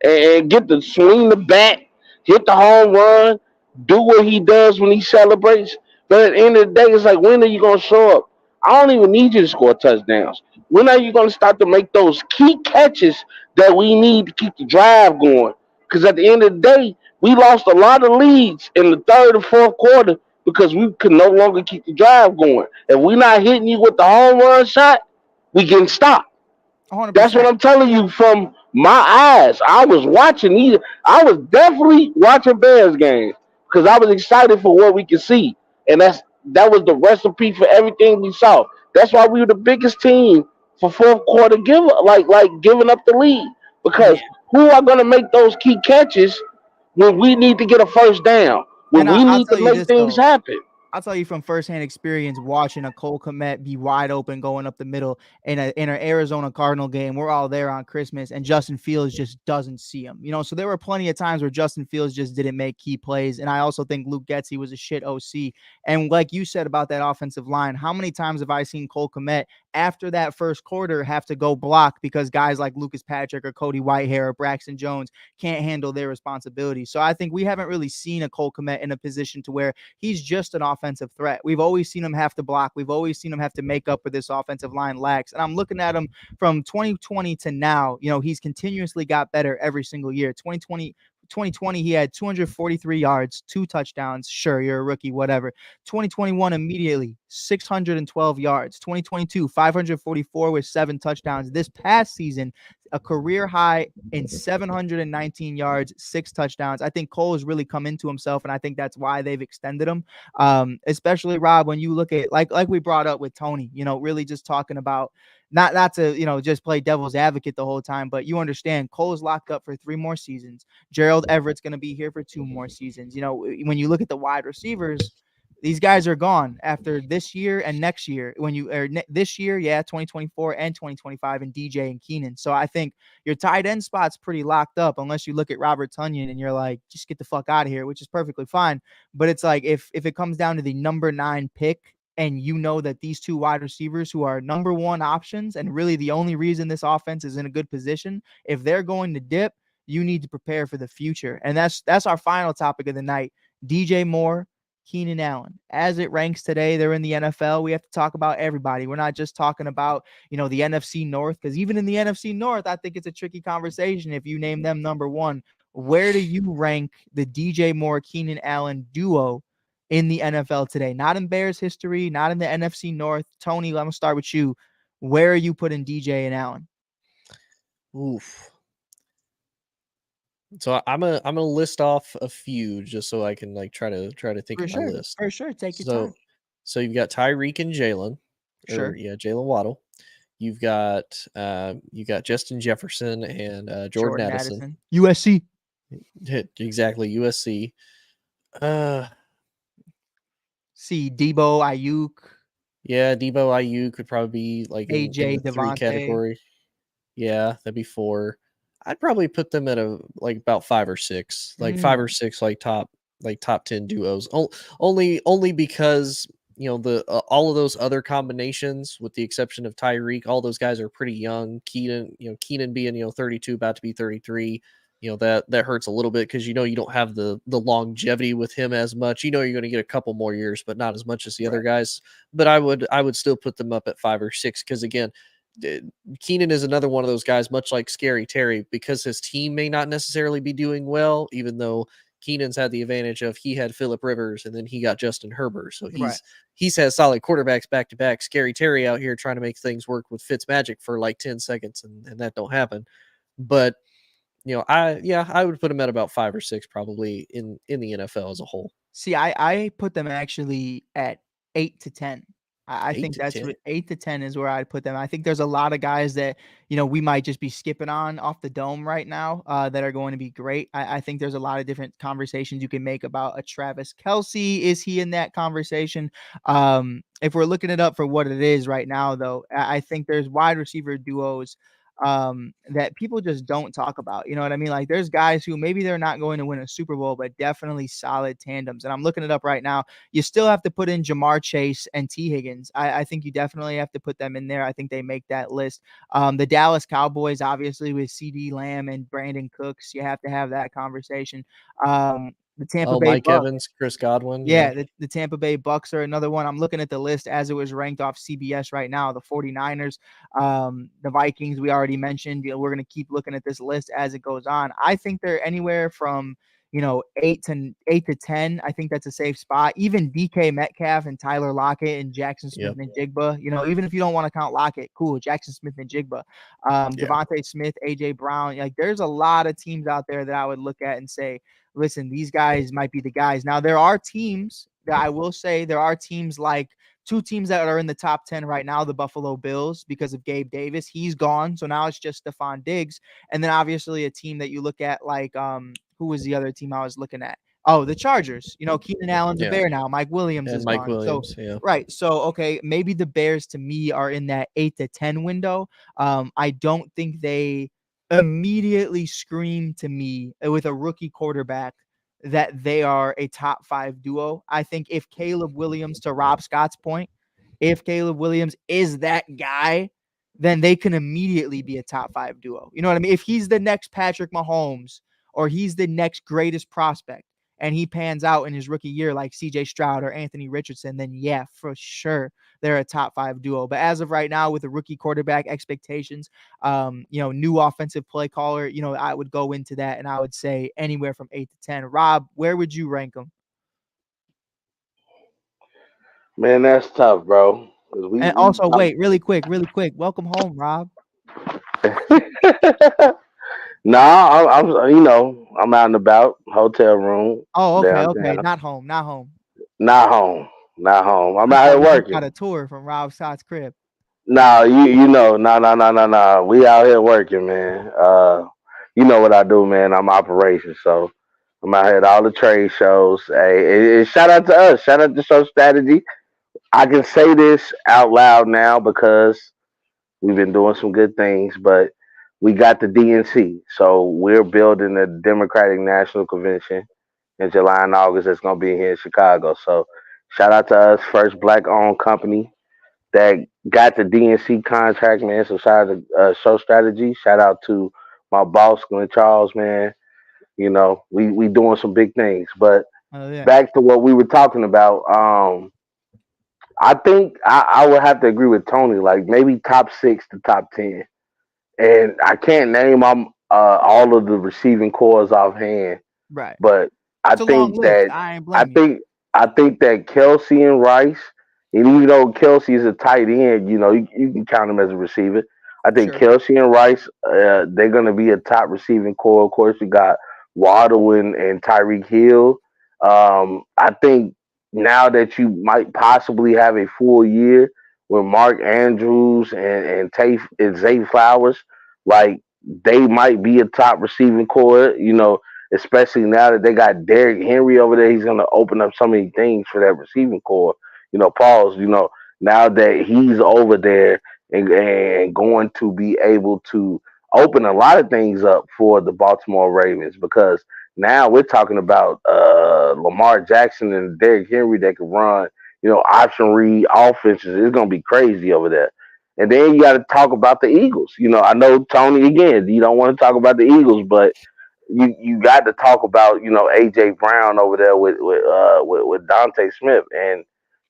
and get to swing the bat, hit the home run, do what he does when he celebrates. But at the end of the day, it's like, when are you going to show up? I don't even need you to score touchdowns. When are you going to start to make those key catches that we need to keep the drive going? Because at the end of the day, we lost a lot of leads in the third and fourth quarter because we could no longer keep the drive going. If we're not hitting you with the home run shot, we getting stopped. That's what 100%. I'm telling you from my eyes. I was watching these. I was definitely watching Bears games because I was excited for what we could see, and that was the recipe for everything we saw. That's why we were the biggest team for fourth quarter like giving up the lead Yeah. because who are going to make those key catches when we need to get a first down, when And we I'll need to tell you make this things though. happen. I'll tell you from firsthand experience watching a Cole Kmet be wide open going up the middle in an Arizona Cardinal game. We're all there on Christmas, and Justin Fields just doesn't see him. So there were plenty of times where Justin Fields just didn't make key plays. And I also think Luke Getsy was a shit OC. And like you said about that offensive line, how many times have I seen Cole Kmet after that first quarter have to go block because guys like Lucas Patrick or Cody Whitehair or Braxton Jones can't handle their responsibility? So I think we haven't really seen a Cole Kmet in a position to where he's just an offensive threat. We've always seen him have to block. We've always seen him have to make up for this offensive line lacks. And I'm looking at him from 2020 to now. He's continuously got better every single year. 2020, he had 243 yards, 2 touchdowns. Sure, you're a rookie, whatever. 2021, immediately 612 yards. 2022, 544 with 7 touchdowns. This past season, a career high in 719 yards, 6 touchdowns. I think Cole has really come into himself, and I think that's why they've extended him. Especially Rob, when you look at like we brought up with Tony, really just talking about not to just play devil's advocate the whole time, but you understand Cole's locked up for 3 more seasons. Gerald Everett's going to be here for 2 more seasons. When you look at the wide receivers, these guys are gone after this year and next year. This year, 2024 and 2025, and DJ and Keenan. So I think your tight end spot's pretty locked up, unless you look at Robert Tunyon and you're like, just get the fuck out of here, which is perfectly fine. But it's like if it comes down to the number 9 pick, and you know that these 2 wide receivers who are number 1 options, and really the only reason this offense is in a good position, if they're going to dip, you need to prepare for the future. And that's our final topic of the night. DJ Moore, Keenan Allen. As it ranks today, they're in the NFL. We have to talk about everybody. We're not just talking about, the NFC North, because even in the NFC North, I think it's a tricky conversation if you name them number 1. Where do you rank the DJ Moore, Keenan Allen duo in the NFL today? Not in Bears history, not in the NFC North. Tony, let me start with you. Where are you putting DJ and Allen? Oof. So I'm gonna list off a few just so I can try to think of my list. For sure. Take your time. So you've got Tyreek and Jalen. Sure. Jalen Waddle. You've got Justin Jefferson and Jordan Addison. USC. Exactly, USC. See Debo, Ayuk. Yeah, Debo, Ayuk could probably be AJ, in the 3 Devontae. category. Yeah, that'd be 4. I'd probably put them at about 5 or 6, 5 or 6, top 10 duos. Only because the all of those other combinations, with the exception of Tyreek, all those guys are pretty young. Keenan being 32, about to be 33. That hurts a little bit because you don't have the longevity with him as much. You're going to get a couple more years, but not as much as the other guys. But I would still put them up at 5 or 6 because again, Keenan is another one of those guys, much like Scary Terry, because his team may not necessarily be doing well, even though Keenan's had the advantage of he had Phillip Rivers and then he got Justin Herbert. So he's had solid quarterbacks back to back. Scary Terry out here trying to make things work with Fitzmagic for 10 seconds and that don't happen. But I would put him at about 5 or 6 probably in the NFL as a whole. See, I put them actually at 8 to 10. I think that's 8 to 10 is where I'd put them. I think there's a lot of guys that, we might just be skipping on off the dome right now that are going to be great. I think there's a lot of different conversations you can make about a Travis Kelce. Is he in that conversation? If we're looking it up for what it is right now, though, I think there's wide receiver duos that people just don't talk about. You know what I mean? There's guys who maybe they're not going to win a Super Bowl, but definitely solid tandems. And I'm looking it up right now. You still have to put in Jamar Chase and T. Higgins. I think you definitely have to put them in there. I think they make that list. The Dallas Cowboys, obviously, with CD Lamb and Brandon Cooks, you have to have that conversation. The Tampa Bay Mike Bucks. Evans, Chris Godwin. Yeah, the Tampa Bay Bucks are another one. I'm looking at the list as it was ranked off CBS right now. The 49ers, the Vikings, we already mentioned. We're going to keep looking at this list as it goes on. I think they're anywhere from 8 to 10. I think that's a safe spot. Even DK Metcalf and Tyler Lockett and Jackson Smith and Jigba. Even if you don't want to count Lockett, cool. Jackson Smith and Jigba, Devontae Smith, AJ Brown. There's a lot of teams out there that I would look at and say, listen, these guys might be the guys. Now, there are teams that I will say like 2 teams that are in the top 10 right now, the Buffalo Bills, because of Gabe Davis. He's gone. So now it's just Stephon Diggs. And then obviously a team that you look at who was the other team I was looking at? Oh, the Chargers. Keenan Allen's a Bear now. Mike Williams is Mike gone. Williams, Right. So, okay, maybe the Bears to me are in that 8 to 10 window. I don't think they immediately scream to me with a rookie quarterback that they are a top 5 duo. I think if Caleb Williams, to Rob Scott's point, if Caleb Williams is that guy, then they can immediately be a top 5 duo. You know what I mean? If he's the next Patrick Mahomes or he's the next greatest prospect and he pans out in his rookie year like CJ Stroud or Anthony Richardson, then yeah, for sure, they're a top 5 duo. But as of right now, with the rookie quarterback expectations, new offensive play caller, I would go into that and I would say anywhere from 8 to 10. Rob, where would you rank them? Man, that's tough, bro. And also, wait, really quick. Welcome home, Rob. No, I'm out and about, hotel room Oh, okay, okay. downtown. Not home, not home. Not home, not home. I'm I out thought here we just got working. a tour from Rob Scott's crib. No, no. We out here working, man. You know what I do, man. I'm operations, so I'm out here at all the trade shows. Hey, shout out to us. Shout out to Show Strategy. I can say this out loud now because we've been doing some good things, but we got the DNC. So we're building the Democratic National Convention in July and August. It's going to be here in Chicago. So shout out to us, first black owned company that got the DNC contract, man. So shout out to Show Strategy. Shout out to my boss, Glenn Charles, man. We doing some big things. But Oh yeah. back to what we were talking about. I think I would have to agree with Tony. Like maybe top 6 to top 10, and I can't name all of the receiving cores offhand, Right. but I It's a long think list. that I ain't I blame you. think I think that Kelsey and Rice, and even though Kelsey is a tight end, you can count him as a receiver. I think Sure. Kelsey and Rice, they're going to be a top receiving core. Of course, we got Waddle and Tyreek Hill. I think now that you might possibly have a full year with Mark Andrews and Zay Flowers, like they might be a top receiving core. Especially now that they got Derrick Henry over there, he's going to open up so many things for that receiving core. Pauls. Now that he's over there and going to be able to open a lot of things up for the Baltimore Ravens because now we're talking about Lamar Jackson and Derrick Henry that can run, option read offenses. It's going to be crazy over there. And then you got to talk about the Eagles. I know Tony again. You don't want to talk about the Eagles, but you got to talk about AJ Brown over there with Dante Smith, and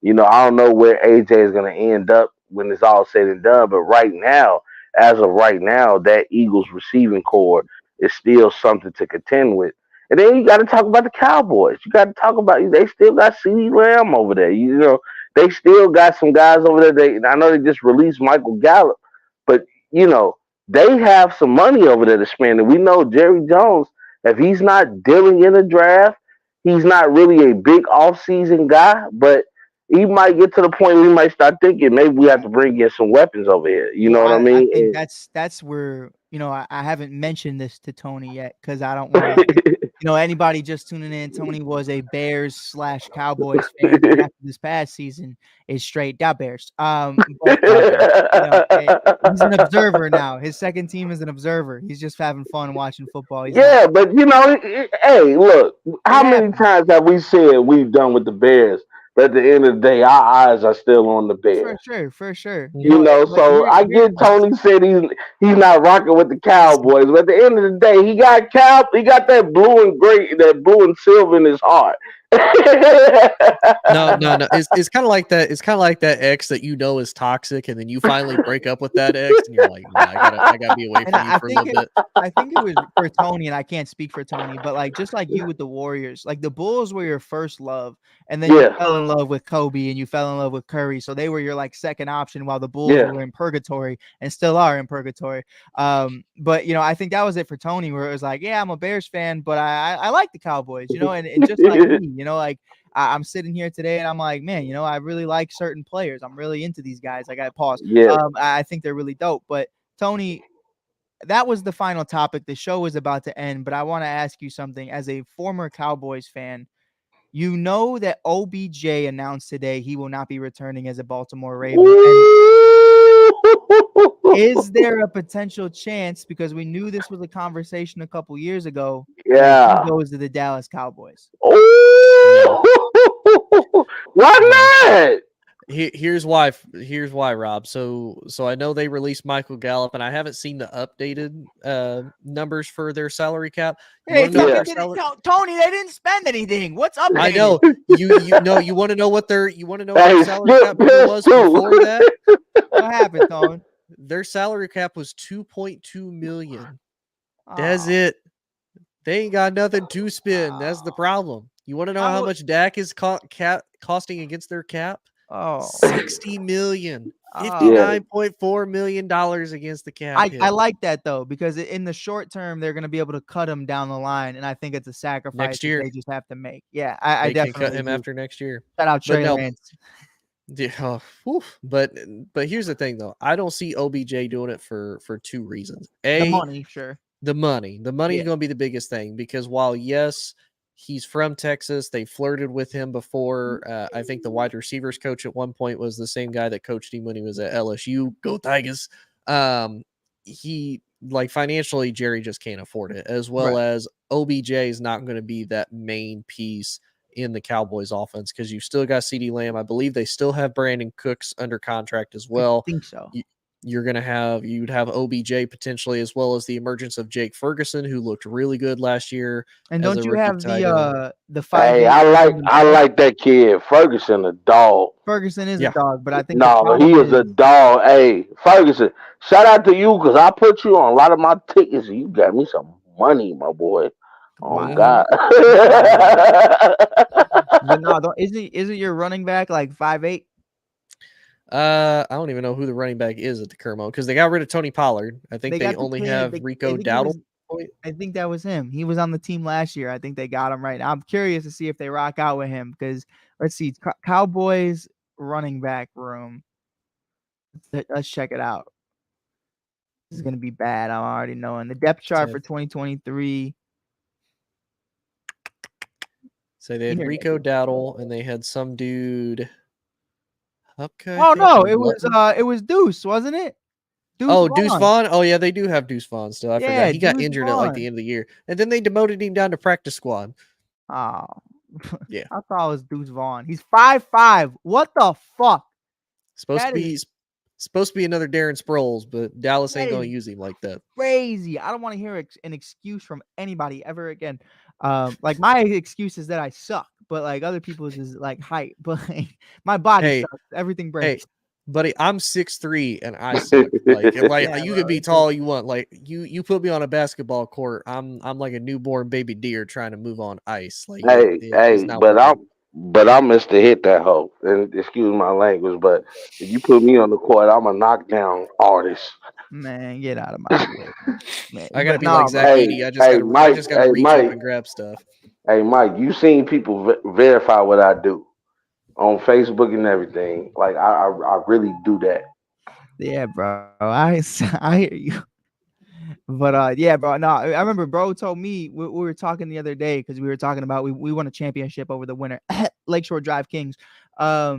I don't know where AJ is going to end up when it's all said and done, but right now, as of right now, that Eagles receiving core is still something to contend with. And then you got to talk about the Cowboys. You got to talk about they still got CeeDee Lamb over there. They still got some guys over there. I know they just released Michael Gallup, but you know they have some money over there to spend. And we know Jerry Jones, if he's not dealing in the draft, he's not really a big offseason guy, but he might get to the point where he might start thinking maybe we have to bring in some weapons over here. You Well, know what I I mean? think that's where I haven't mentioned this to Tony yet because I don't want to. Anybody just tuning in, Tony was a Bears/Cowboys fan, but after this past season, is straight da Bears. But Da Bears. he's an observer now. His second team is an observer. He's just having fun watching football. He's not. Yeah, but hey, look, how many happens. times have we said we've done with the Bears? But at the end of the day, our eyes are still on the For Bears. sure, for sure. But So I here's get Tony said he's not rocking with the Cowboys, but at the end of the day, he got that blue and gray, that blue and silver in his heart. No. It's kind of like that. It's kind of like that ex that is toxic, and then you finally break up with that ex, and you're like, nah, I gotta be away And from you for a little bit. I think it was for Tony, and I can't speak for Tony, but just like you with the Warriors, like the Bulls were your first love, and then you Yeah, fell in love with Kobe and you fell in love with Curry, so they were your second option while the Bulls yeah, were in purgatory and still are in purgatory. But I think that was it for Tony, where it was like, yeah, I'm a Bears fan, but I like the Cowboys, and just like me, I'm sitting here today and I'm like, man, I really like certain players. I'm really into these guys. I got pause. yeah. I think they're really dope. But Tony, that was the final topic. The show is about to end, but I want to ask you something. As a former Cowboys fan, you know that OBJ announced today he will not be returning as a Baltimore Raven. And is there a potential chance, because we knew this was a conversation a couple years ago, that Yeah. he goes to the Dallas Cowboys? Ooh. Why not? Here's why, Rob. So I know they released Michael Gallup, and I haven't seen the updated numbers for their salary cap. Hey, Tony, Tony, they didn't spend anything. What's up? I know. You want to know what their salary cap number was before that? What happened, Tony? Their salary cap was $2.2 million. That's it. They ain't got nothing to spend. That's the problem. You want to know how much Dak is costing against their cap? Oh, $60 million. oh. $59.4 million against the cap hit. I like that though, because in the short term they're gonna be able to cut him down the line, and I think it's a sacrifice Next year. they just have to make. Yeah, I They can definitely cut him do. after next year. Shout out But Trey no, Lance. yeah, but here's the thing though. I don't see OBJ doing it for two reasons. The A, money, sure. the money is Yeah. going to be the biggest thing, because while yes, he's from Texas, they flirted with him before. I think the wide receivers coach at one point was the same guy that coached him when he was at LSU. Go Tigers! He, like, financially, Jerry just can't afford it, as well Right. as OBJ is not going to be that main piece in the Cowboys offense, because you still got CeeDee Lamb. I believe they still have Brandon Cooks under contract as well. I think so. You'd have OBJ potentially, as well as the emergence of Jake Ferguson, who looked really good last year. And as don't a you rookie have tight end. the Hey, 5-year I like that kid. Ferguson, a dog. Ferguson is Yeah. a dog, but I think the No, problem he is a dog. Hey, Ferguson, shout out to you because I put you on a lot of my tickets and you got me some money, my boy. Oh Wow. God. But no, isn't your running back like 5'8"? I don't even know who the running back is at the current moment, because they got rid of Tony Pollard. I think they got the only kid, have I Rico think he Dowdle. I think that was him. He was on the team last year. I think they got him right now. I'm curious to see if they rock out with him, because let's see, Cowboys running back room. Let's check it out. This is gonna be bad. I'm already knowing the depth chart for 2023. So they had Rico Dowdle, and they had some dude. Hupka, Oh no, it was Deuce, wasn't it? Deuce Vaughn. Oh yeah, they do have Deuce Vaughn still. I forgot he got Deuce injured at like the Vaughn. end of the year, and then they demoted him down to practice squad. Oh, Yeah. I thought it was Deuce Vaughn. He's 5'5". What the fuck? Supposed to be another Darren Sproles, but Dallas ain't gonna use him like that. Crazy. I don't want to hear an excuse from anybody ever again. Like my excuse is that I suck, but like other people's is like height. But like, my body sucks. Everything breaks. Hey, buddy, I'm 6'3" and I suck. Like Yeah, you bro, can be tall all you want. Like you put me on a basketball court, I'm like a newborn baby deer trying to move on ice. Like it's not working. But I'm Mr. Hit that hoe. And excuse my language, but if you put me on the court, I'm a knockdown artist. Man, get out of my way. Man. I gotta But be like Zach Hey, Edey. I Mike, just gotta reach Mike. up and grab stuff. Hey, Mike, you seen people verify what I do on Facebook and everything. Like I really do that. Yeah, bro. I hear you. But yeah, bro. No, I remember bro told me we were talking the other day, because we were talking about we won a championship over the winner, Lakeshore Drive Kings. But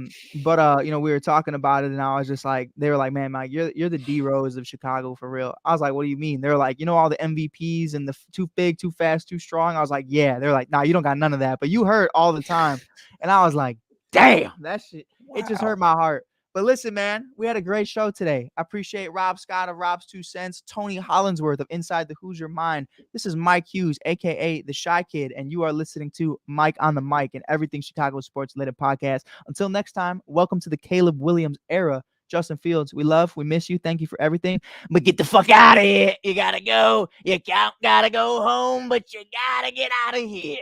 you know, we were talking about it, and I was just like, they were like, man, Mike, you're the D Rose of Chicago for real. I was like, what do you mean? They're like, you know, all the MVPs and the too big, too fast, too strong. I was like, yeah. They're like, nah, you don't got none of that, but you hurt all the time. And I was like, damn, that shit, it just hurt my heart. But listen, man, we had a great show today. I appreciate Rob Scott of Rob's 2 Cents, Tony Hollinsworth of Inside the Hoosier Mind. This is Mike Hughes, a.k.a. The Shy Kid, and you are listening to Mike on the Mic and Everything Chicago Sports Related Podcast. Until next time, welcome to the Caleb Williams era. Justin Fields, we love, we miss you. Thank you for everything. But get the fuck out of here. You gotta go. You gotta go home, but you gotta get out of here.